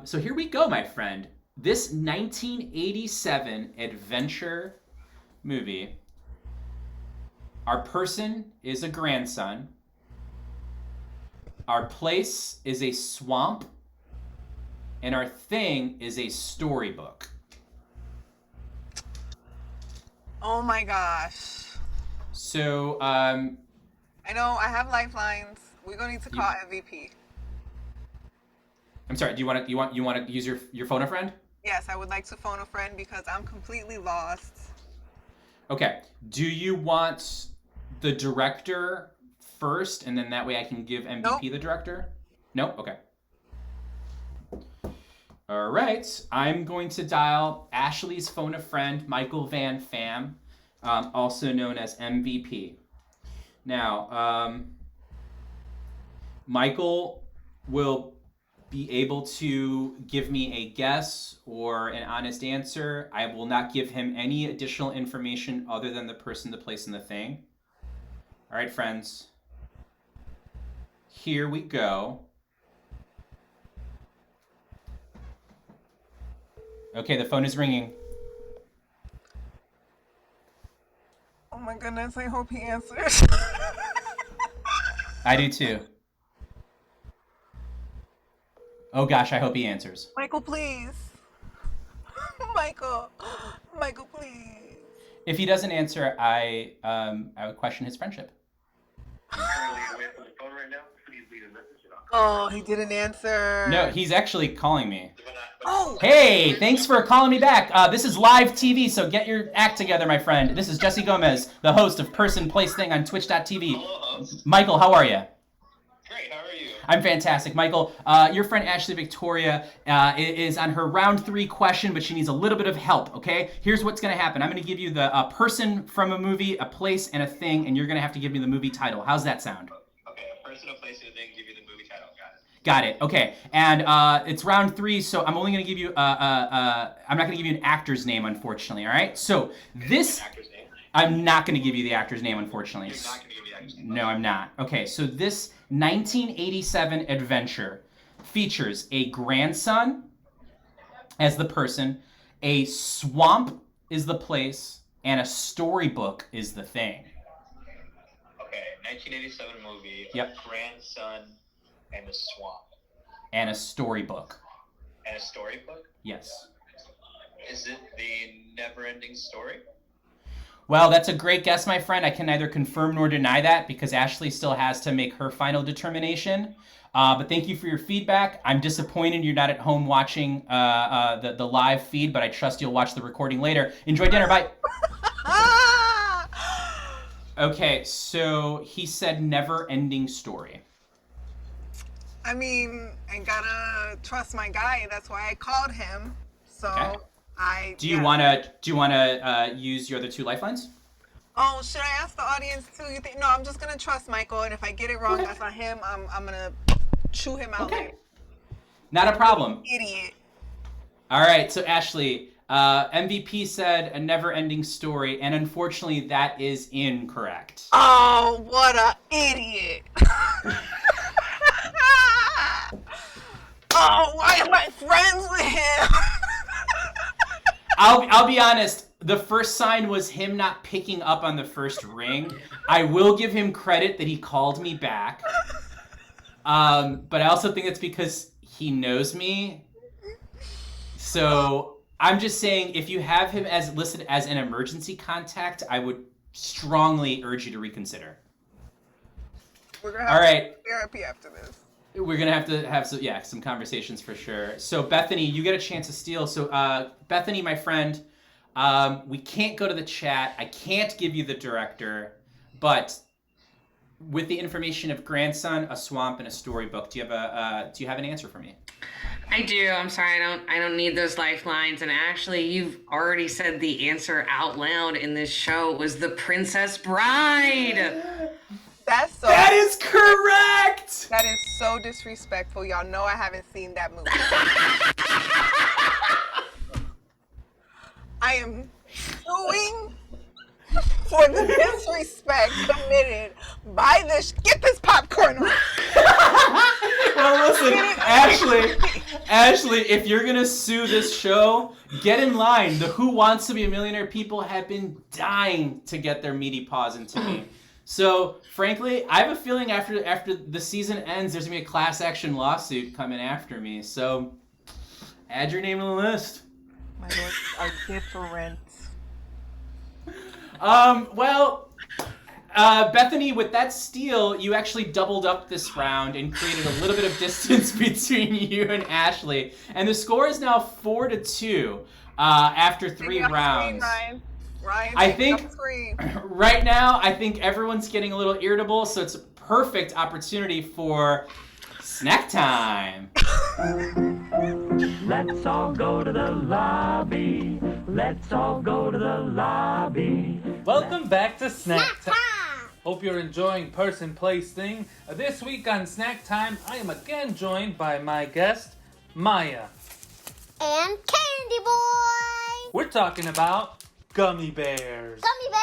S4: So here we go, my friend. This 1987 adventure movie, our person is a grandson, our place is a swamp, and our thing is a storybook.
S5: Oh my gosh.
S4: So,
S5: I know I have lifelines. We're gonna need to call MVP.
S4: I'm sorry. Do you want to use your phone a friend?
S5: Yes, I would like to phone a friend because I'm completely lost.
S4: Okay. Do you want the director first, and then that way I can give MVP
S5: Nope.
S4: the director? No? Okay. All right. I'm going to dial Ashley's phone a friend, Michael Van Pham, also known as MVP. Now, Michael will be able to give me a guess or an honest answer. I will not give him any additional information other than the person, the place, and the thing. All right, friends. Here we go. Okay, the phone is ringing.
S5: Oh my goodness, I hope he answers.
S4: I do too. Oh gosh, I hope he answers.
S5: Michael, please. Michael, please.
S4: If he doesn't answer, I would question his friendship.
S3: Currently away from the phone right now. Please leave a message and
S5: Oh, he didn't answer.
S4: No, he's actually calling me.
S5: Oh,
S4: Hey, thanks for calling me back. This is live TV, so get your act together, my friend. This is Jesse Gomez, the host of Person, Place, Thing on Twitch.tv.
S3: Hello, host.
S4: Michael, how are you?
S3: Great, how are you?
S4: I'm fantastic. Michael, your friend Ashley Victoria is on her round 3 question, but she needs a little bit of help, okay? Here's what's going to happen. I'm going to give you the person from a movie, a place, and a thing, and you're going to have to give me the movie title. How's that sound?
S3: Okay, a person, a place, and a thing, give you the movie title.
S4: Got it. Okay. And it's round 3, so I'm only going to give you I'm not going to give you an actor's name, unfortunately, all right? So this...
S3: An actor's name?
S4: I'm not going to give you the actor's name, unfortunately.
S3: You're not going to give me the actor's name?
S4: No, I'm not. Okay, so this 1987 adventure features a grandson as the person, a swamp is the place, and a storybook is the thing.
S3: Okay, 1987 movie,
S4: Yep.
S3: a grandson, and a swamp.
S4: And a storybook.
S3: And a storybook?
S4: Yes.
S3: Is it the never-ending story?
S4: Well, that's a great guess, my friend. I can neither confirm nor deny that because Ashley still has to make her final determination. But thank you for your feedback. I'm disappointed you're not at home watching the live feed, but I trust you'll watch the recording later. Enjoy dinner. Bye. Okay, so he said never-ending story.
S5: I mean, I gotta trust my guy. That's why I called him. So
S4: Okay. Do you wanna use your other 2 lifelines?
S5: Oh, should I ask the audience too? You think? No, I'm just gonna trust Michael, and if I get it wrong,
S4: Okay.
S5: that's on him. I'm gonna chew him out
S4: Okay.
S5: like
S4: Not a problem.
S5: idiot.
S4: All right, so Ashley, MVP said a never-ending story, and unfortunately, that is incorrect.
S5: Oh, what a idiot! Oh, why am I friends with him?
S4: I'll be honest. The first sign was him not picking up on the first ring. I will give him credit that he called me back. But I also think it's because he knows me. So I'm just saying, if you have him as listed as an emergency contact, I would strongly urge you to reconsider.
S5: We're gonna
S4: All
S5: have
S4: right.
S5: therapy after this.
S4: We're gonna have to have some conversations for sure. So Bethany, you get a chance to steal. So Bethany, my friend, we can't go to the chat. I can't give you the director, but with the information of grandson, a swamp, and a storybook, do you have an answer for me?
S6: I do. I'm sorry. I don't need those lifelines. And actually, you've already said the answer out loud in this show. It was The Princess Bride.
S4: That is correct.
S5: That is so disrespectful. Y'all know I haven't seen that movie. I am suing for the disrespect committed by this. Get this popcorn on.
S4: Well, listen, Ashley, if you're gonna sue this show, get in line. The Who Wants to Be a Millionaire people have been dying to get their meaty paws into me. So, frankly, I have a feeling after the season ends, there's gonna be a class action lawsuit coming after me. So, add your name to the list.
S5: My lords are different.
S4: Well, Bethany, with that steal, you actually doubled up this round and created a little bit of distance between you and Ashley. And the score is now 4-2 after 3 rounds.
S5: Ryan,
S4: I think
S5: screen.
S4: right now, I think everyone's getting a little irritable, so it's a perfect opportunity for snack time.
S7: Let's all go to the lobby. Let's all go to the lobby.
S8: Welcome back to Snack Time. Hope you're enjoying Person, Place, Thing. This week on Snack Time, I am again joined by my guest, Maya.
S9: And Candy Boy!
S8: We're talking about gummy bears.
S9: Gummy bears!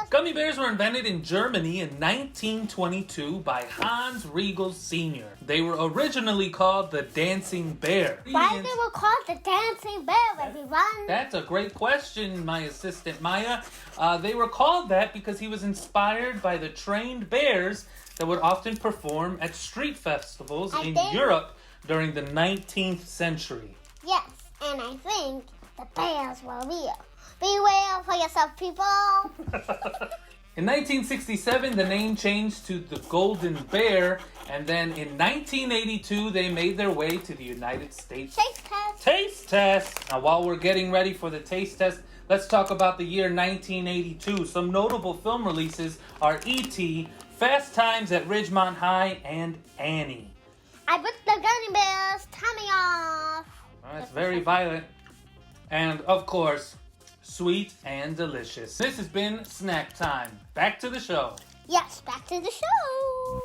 S8: Gummy bears were invented in Germany in 1922 by Hans Riegel Sr. They were originally called the Dancing Bear.
S9: Why they were called the Dancing Bear, everyone?
S8: That's a great question, my assistant Maya. They were called that because he was inspired by the trained bears that would often perform at street festivals in Europe during the 19th century.
S9: Yes, and I think the bears were real. Beware for yourself, people.
S8: In 1967, the name changed to the Golden Bear, and then in 1982, they made their way to the United States.
S9: Taste test.
S8: Taste test! Now, while we're getting ready for the taste test, let's talk about the year 1982. Some notable film releases are E.T., Fast Times at Ridgemont High, and Annie.
S9: I put the gummy bears' tummy off.
S8: That's very violent. And, of course, sweet and delicious. This has been Snack Time. Back to the show.
S9: Yes, back to the show.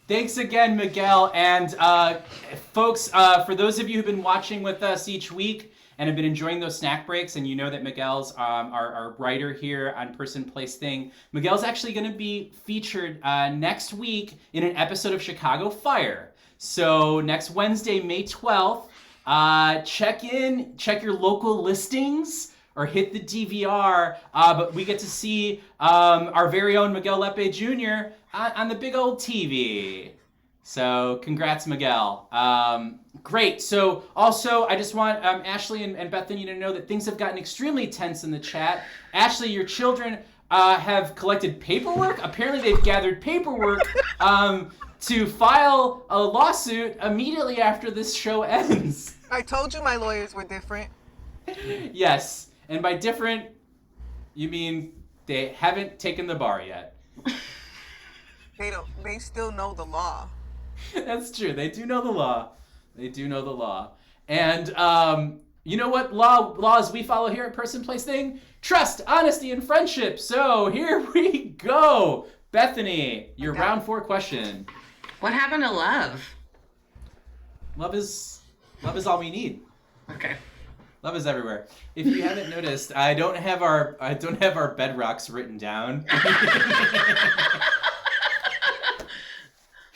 S4: Thanks again, Miguel. And folks, for those of you who've been watching with us each week and have been enjoying those snack breaks, and you know that Miguel's our writer here on Person, Place, Thing. Miguel's actually going to be featured next week in an episode of Chicago Fire. So next Wednesday, May 12th, check your local listings or hit the DVR, but we get to see our very own Miguel Lepe Jr. On the big old TV. So congrats, Miguel. Great. So also, I just want Ashley and Bethany to know that things have gotten extremely tense in the chat. Ashley, your children have collected paperwork. Apparently, they've gathered paperwork to file a lawsuit immediately after this show ends.
S5: I told you my lawyers were different.
S4: Yes. And by different, you mean they haven't taken the bar yet.
S5: They still know the law.
S4: That's true. They do know the law. They do know the law. And you know what laws we follow here at Person, Place, Thing? Trust, honesty, and friendship. So here we go. Bethany, your round 4 question.
S6: What happened to love?
S4: Love is all we need.
S6: Okay.
S4: Love is everywhere. If you haven't noticed, I don't have our bedrocks written down.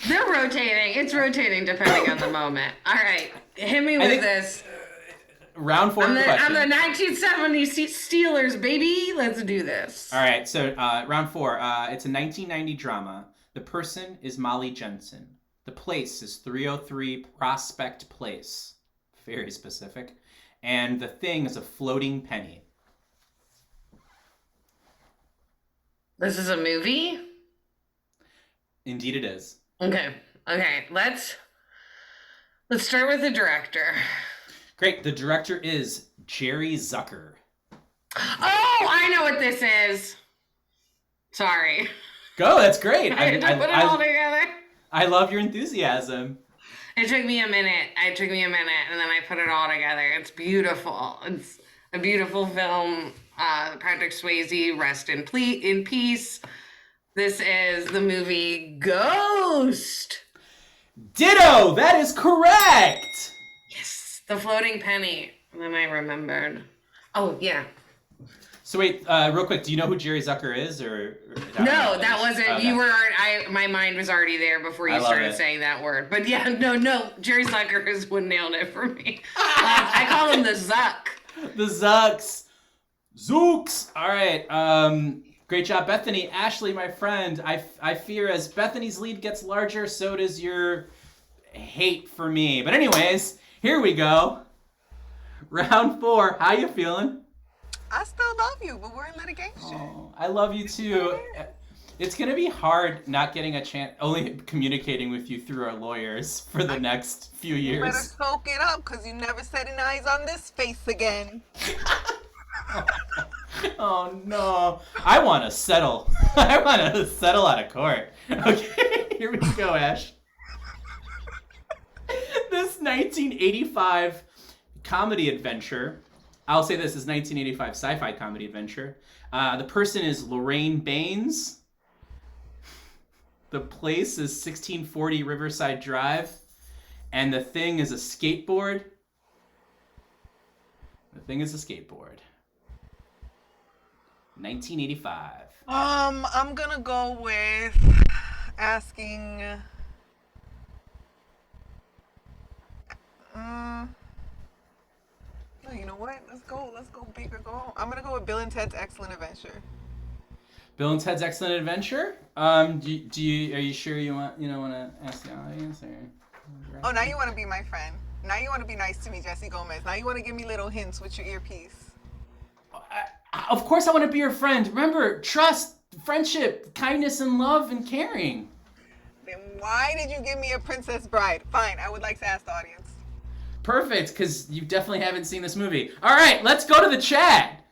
S6: They're rotating. It's rotating depending on the moment. All right. Hit me with this.
S4: Round 4 question.
S6: I'm the 1970s Steelers, baby. Let's do this.
S4: All right. So round 4. It's a 1990 drama. The person is Molly Jensen. The place is 303 Prospect Place. Very specific. And the thing is a floating penny.
S6: This is a movie?
S4: Indeed it is.
S6: Okay. Let's start with the director.
S4: Great. The director is Jerry Zucker.
S6: Oh, I know what this is. Sorry.
S4: Go. That's great.
S6: I had to put it all together.
S4: I love your enthusiasm.
S6: It took me a minute, and then I put it all together. It's beautiful. It's a beautiful film. Patrick Swayze, rest in peace. This is the movie Ghost.
S4: Ditto! That is correct!
S6: Yes, the floating penny. And then I remembered. Oh, yeah.
S4: So wait, real quick, do you know who Jerry Zucker is, or
S6: no, that wasn't.
S4: Okay.
S6: You were. My mind was already there before you started saying that word. But yeah, no. Jerry Zucker is what nailed it for me. I call him the Zuck.
S4: The Zucks. Zooks. All right. Great job, Bethany. Ashley, my friend, I fear as Bethany's lead gets larger, so does your hate for me. But anyways, here we go. Round 4. How you feeling?
S5: I still love you, but we're in litigation.
S4: Oh, I love you too. It's going to be hard not getting a chance, only communicating with you through our lawyers for the next few years.
S5: You better soak it up, because you never setting eyes on this face again.
S4: Oh no. I want to settle. I want to settle out of court. Okay, here we go, Ash. This 1985 comedy adventure, I'll say this is 1985 sci-fi comedy adventure. The person is Lorraine Baines. The place is 1640 Riverside Drive. And the thing is a skateboard. The thing is a skateboard. 1985.
S5: I'm gonna go with asking. No, you know what? Let's go big or go home. I'm gonna go with Bill and Ted's Excellent Adventure.
S4: Bill and Ted's Excellent Adventure. Are you sure you want to ask the audience or?
S5: Oh, now you want to be my friend. Now you want to be nice to me, Jesse Gomez. Now you want to give me little hints with your earpiece.
S4: Of course I want to be your friend. Remember, trust, friendship, kindness, and love, and caring.
S5: Then why did you give me a Princess Bride? Fine, I would like to ask the audience.
S4: Perfect, because you definitely haven't seen this movie. All right, let's go to the chat.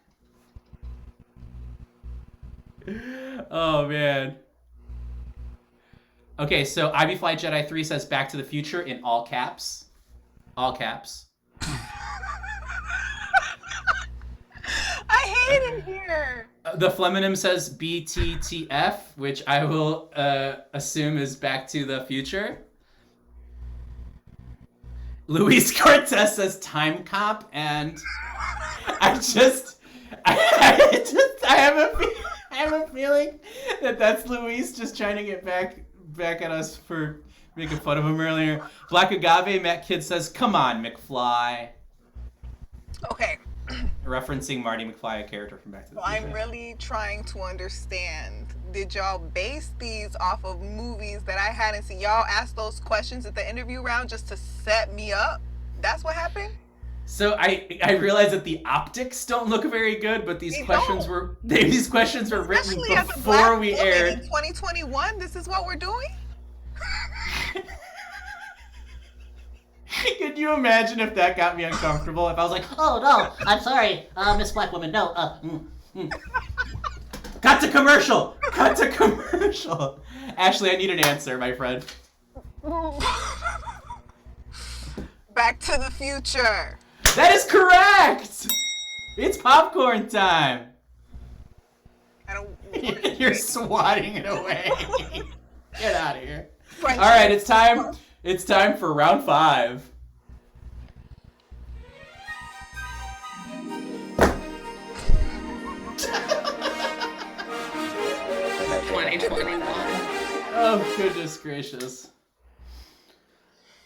S4: Oh, man. Okay, so Ivy Flight Jedi 3 says Back to the Future in all caps. All caps.
S5: I hate it here.
S4: The Fleminum says BTTF, which I will assume is Back to the Future. Luis Cortez says Time Cop, and I have a feeling that that's Luis just trying to get back at us for making fun of him earlier. Black Agave, Matt Kidd says, come on, McFly.
S5: Okay.
S4: Referencing Marty McFly, a character from Back to the Future.
S5: I'm really trying to understand. Did y'all base these off of movies that I hadn't seen? Y'all asked those questions at the interview round just to set me up? That's what happened?
S4: So I realize that the optics don't look very good, but these questions were written before we aired.
S5: In 2021, this is what we're doing?
S4: Could you imagine if that got me uncomfortable? If I was like,
S10: oh no, I'm sorry, Miss Black Woman, no,
S4: Cut to commercial! Cut to commercial! Ashley, I need an answer, my friend.
S5: Back to the Future.
S4: That is correct! It's popcorn time. You're swatting it away. Get out of here. All right, it's time. It's time for round 5. Oh, goodness gracious.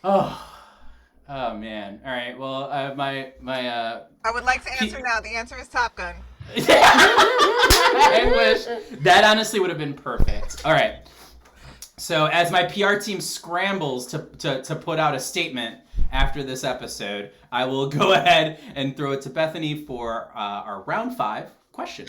S4: Oh man. All right. Well, my.
S5: I would like to answer now. The answer is Top Gun.
S4: I wish that honestly would have been perfect. All right. So as my PR team scrambles to put out a statement after this episode, I will go ahead and throw it to Bethany for our round 5 question.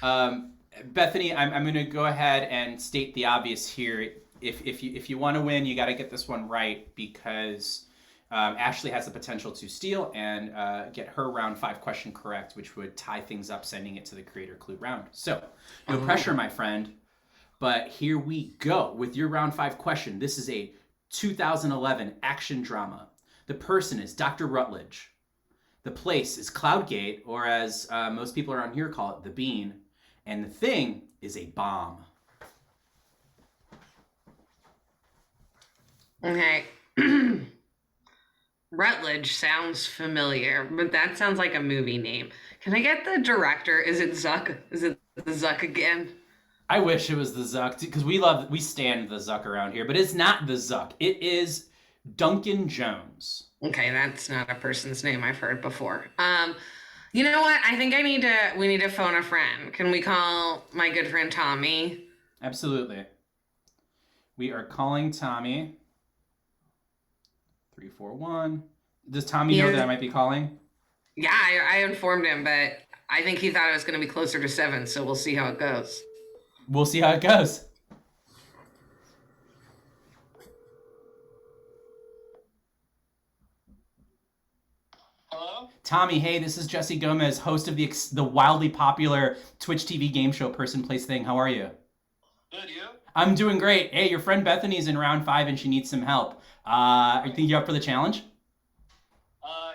S4: Bethany, I'm going to go ahead and state the obvious here. If you want to win, you got to get this one right because Ashley has the potential to steal and get her round 5 question correct, which would tie things up, sending it to the Creator Clue round. So, no pressure, my friend. But here we go with your round 5 question. This is a 2011 action drama. The person is Dr. Rutledge. The place is Cloudgate, or as most people around here call it, the Bean. And the thing is a bomb.
S6: Okay. Rutledge sounds familiar, but that sounds like a movie name. Can I get the director? Is it Zuck? Is it the Zuck again?
S4: I wish it was the Zuck, because we stand the Zuck around here, but it's not the Zuck. It is Duncan Jones.
S6: Okay, that's not a person's name I've heard before. You know what? I think we need to phone a friend. Can we call my good friend Tommy?
S4: Absolutely. We are calling Tommy. 341. Does Tommy know that I might be calling?
S6: Yeah, I informed him, but I think he thought it was going to be closer to 7, so we'll see how it goes.
S4: We'll see how it goes.
S11: Hello?
S4: Tommy, hey, this is Jesse Gomez, host of the wildly popular Twitch TV game show Person Place Thing. How are you?
S11: Good, you?
S4: I'm doing great. Hey, your friend Bethany's in round 5 and she needs some help. You think you're up for the challenge?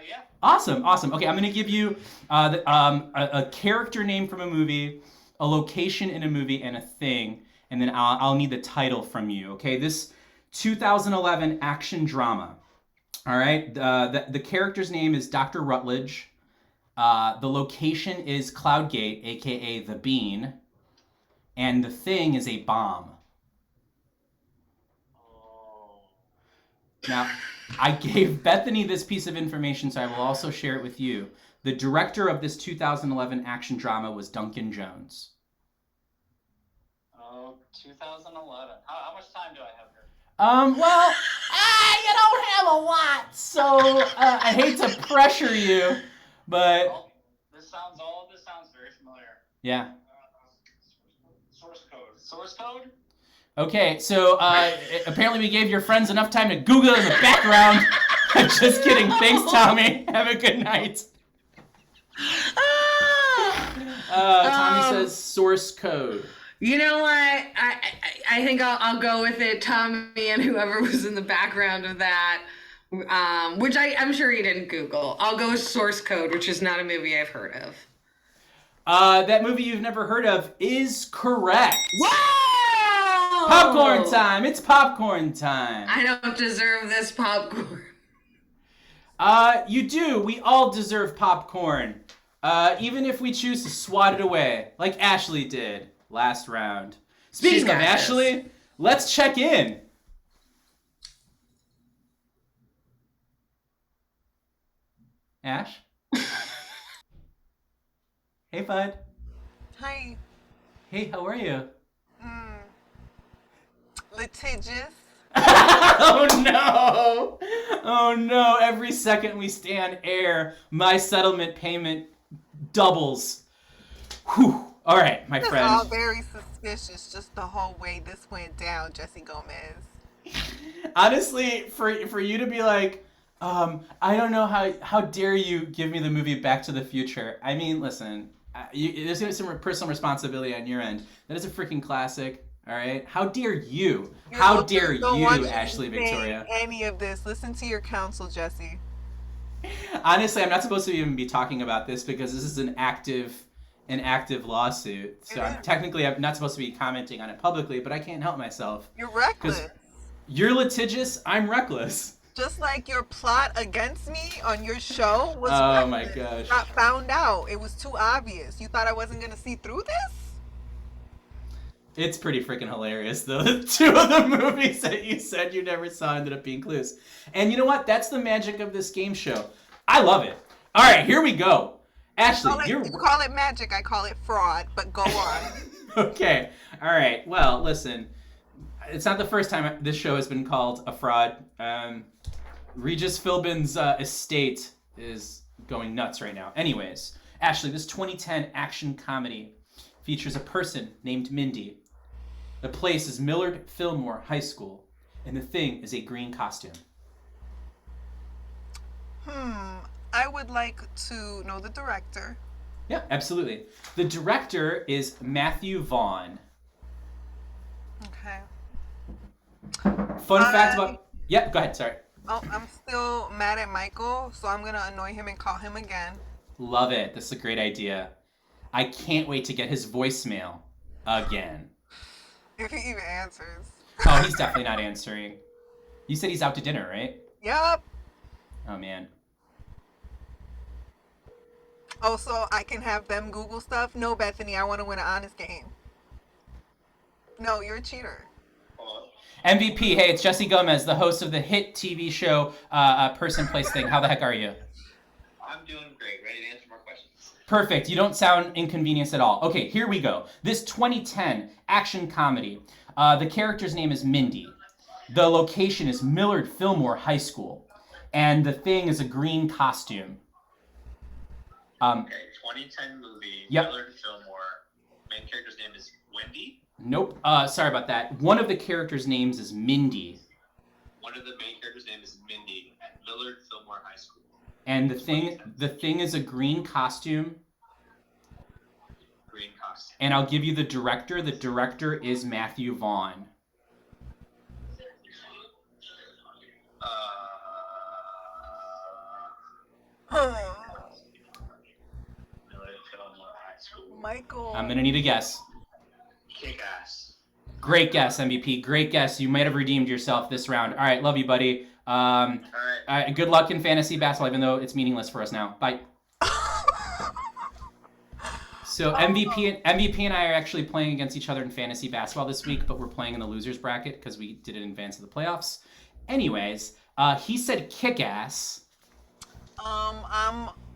S11: Yeah.
S4: Awesome. Okay, I'm gonna give you a character name from a movie, a location in a movie, and a thing, and then I'll need the title from you. Okay, this 2011 action drama. All right, the character's name is Dr. Rutledge. The location is Cloudgate, aka the Bean, and the thing is a bomb. Now, I gave Bethany this piece of information, so I will also share it with you. The director of this 2011 action drama was Duncan Jones.
S11: Oh, 2011. How much time do I have here?
S4: Well, you don't have a lot, so I hate to pressure you, but...
S11: Well, all of this sounds very familiar.
S4: Yeah.
S11: Source code. Source code?
S4: Okay, so apparently we gave your friends enough time to Google it in the background. Just kidding. Thanks, Tommy. Have a good night. Tommy says source code.
S6: You know what? I think I'll go with it. Tommy and whoever was in the background of that, which I'm sure he didn't Google. I'll go with source code, which is not a movie I've heard of.
S4: That movie you've never heard of is correct.
S6: Whoa!
S4: Popcorn time! It's popcorn time.
S6: I don't deserve this popcorn.
S4: You do. We all deserve popcorn. Even if we choose to swat it away, like Ashley did last round. Speaking of Ashley, let's check in. Ash? Hey, bud.
S5: Hi.
S4: Hey, how are you?
S5: Litigious.
S4: Oh no! Oh no, every second we stay on air, my settlement payment doubles. Whew. All right, my friend.
S5: It's all very suspicious, just the whole way this went down, Jesse Gomez.
S4: Honestly, for you to be like, I don't know how dare you give me the movie Back to the Future. I mean, listen, there's gonna be some personal responsibility on your end. That is a freaking classic. All right. How dare you? How dare you, Ashley Victoria?
S5: Any of this? Listen to your counsel, Jesse.
S4: Honestly, I'm not supposed to even be talking about this because this is an active lawsuit. So I'm not supposed to be commenting on it publicly, but I can't help myself.
S5: You're reckless.
S4: You're litigious. I'm reckless.
S5: Just like your plot against me on your show was
S4: reckless.
S5: My gosh. Got found out. It was too obvious. You thought I wasn't gonna see through this?
S4: It's pretty freaking hilarious, though. The 2 of the movies that you said you never saw ended up being clues. And you know what? That's the magic of this game show. I love it. All right, here we go. Ashley,
S5: you call it magic. I call it fraud, but go on.
S4: Okay. All right. Well, listen. It's not the first time this show has been called a fraud. Regis Philbin's estate is going nuts right now. Anyways, Ashley, this 2010 action comedy features a person named Mindy. The place is Millard Fillmore High School, and the thing is a green costume.
S5: I would like to know the director.
S4: Yeah, absolutely. The director is Matthew Vaughn.
S5: Okay.
S4: Fun fact about... Yeah, go ahead, sorry.
S5: Oh, I'm still mad at Michael, so I'm going to annoy him and call him again.
S4: Love it. This is a great idea. I can't wait to get his voicemail again.
S5: If he even answers.
S4: Oh, he's definitely not answering. You said he's out to dinner, right?
S5: Yep.
S4: Oh, man.
S5: Oh, so I can have them Google stuff? No, Bethany, I want to win an honest game. No, you're a cheater.
S4: MVP, hey, it's Jesse Gomez, the host of the hit TV show Person Place Thing. How the heck are you?
S11: I'm doing great. Ready to answer more questions.
S4: Perfect. You don't sound inconvenienced at all. Okay, here we go. This 2010 action comedy. The character's name is Mindy. The location is Millard Fillmore High School. And the thing is a green costume.
S11: Okay, 2010 movie,
S4: Yep.
S11: Millard Fillmore. Main character's name is Wendy.
S4: Nope. Sorry about that. One of the characters' names is Mindy.
S11: One of the main characters' name is Mindy at Millard Fillmore High School.
S4: And the thing is a green costume.
S11: Green costume.
S4: And I'll give you the director. The director is Matthew Vaughn.
S5: Michael.
S4: I'm gonna need a guess.
S11: Kick-Ass.
S4: Great guess, MVP. Great guess. You might have redeemed yourself this round. All right, love you, buddy.
S11: All right.
S4: Good luck in fantasy basketball, even though it's meaningless for us now. Bye. So MVP and I are actually playing against each other in fantasy basketball this week, but we're playing in the losers bracket because we did it in advance of the playoffs. Anyways, he said Kick-Ass.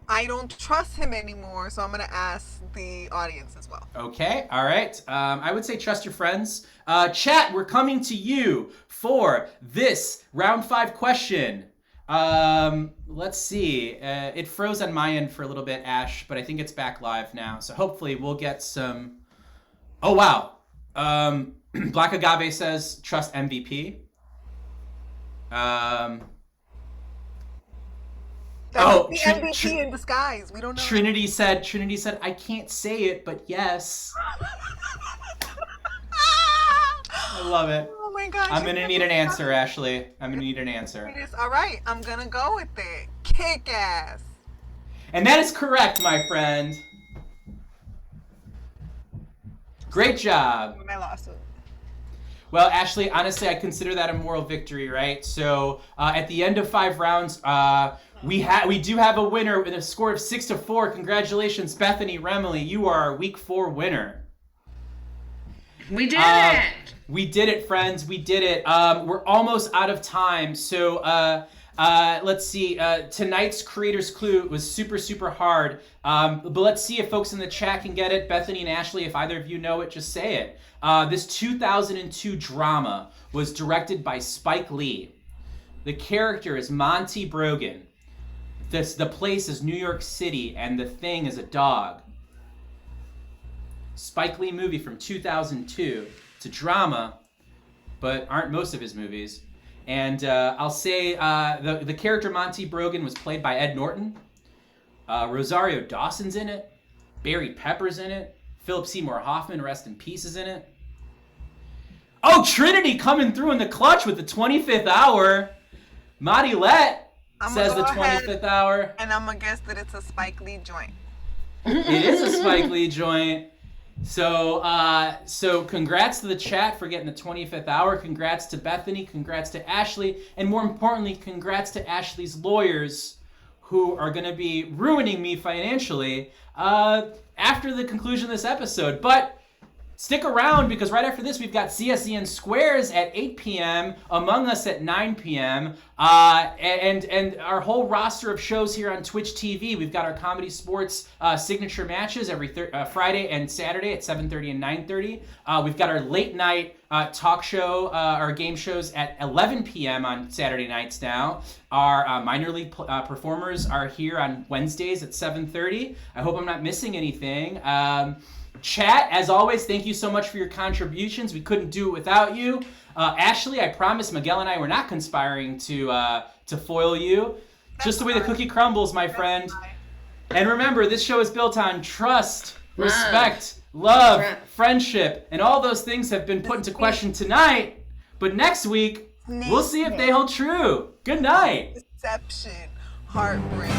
S5: I don't trust him anymore, so I'm gonna ask the audience as well.
S4: Okay, all right. I would say trust your friends. Chat, we're coming to you for this round 5 question. Let's see. It froze on my end for a little bit, Ash, but I think it's back live now. So hopefully we'll get some. Oh wow. Black Agave says trust MVP.
S5: That was the MVP in disguise. We don't know.
S4: Trinity said I can't say it, but yes. I love it.
S5: Oh my gosh.
S4: I'm gonna need an answer, Ashley. I'm gonna need an answer.
S5: All right, I'm gonna go with it. Kick-Ass.
S4: And that is correct, my friend. Great job.
S5: I lost it.
S4: Well, Ashley, honestly, I consider that a moral victory, right? So at the end of 5 rounds, we do have a winner with a score of 6-4. Congratulations, Bethany Remley. You are our week 4 winner.
S6: We did it.
S4: We did it, friends. We did it. We're almost out of time. So let's see. Tonight's creator's clue was super, super hard. But let's see if folks in the chat can get it. Bethany and Ashley, if either of you know it, just say it. This 2002 drama was directed by Spike Lee. The character is Monty Brogan. The place is New York City, and the thing is a dog. Spike Lee movie from 2002. It's a drama, but aren't most of his movies. And I'll say the character Monty Brogan was played by Ed Norton. Rosario Dawson's in it. Barry Pepper's in it. Philip Seymour Hoffman, rest in peace, is in it. Oh, Trinity coming through in the clutch with the 25th hour. Maddie Lett says the 25th hour.
S5: And I'm going to guess that it's a Spike Lee joint.
S4: It is a Spike Lee joint. So congrats to the chat for getting the 25th hour. Congrats to Bethany. Congrats to Ashley. And more importantly, congrats to Ashley's lawyers who are going to be ruining me financially after the conclusion of this episode. But stick around, because right after this, we've got CSEN Squares at 8 p.m., Among Us at 9 p.m., and our whole roster of shows here on Twitch TV. We've got our comedy sports signature matches every Friday and Saturday at 7:30 and 9:30. We've got our late night talk show, our game shows at 11 p.m. on Saturday nights now. Our minor league performers are here on Wednesdays at 7:30. I hope I'm not missing anything. Chat, as always, thank you so much for your contributions. We couldn't do it without you. Ashley, I promise Miguel and I were not conspiring to foil you. Just the way the cookie crumbles, my friend. And remember, this show is built on trust, respect, love, friendship, and all those things have been put into question tonight. But next week, we'll see if they hold true. Good night.
S5: Deception, heartbreak.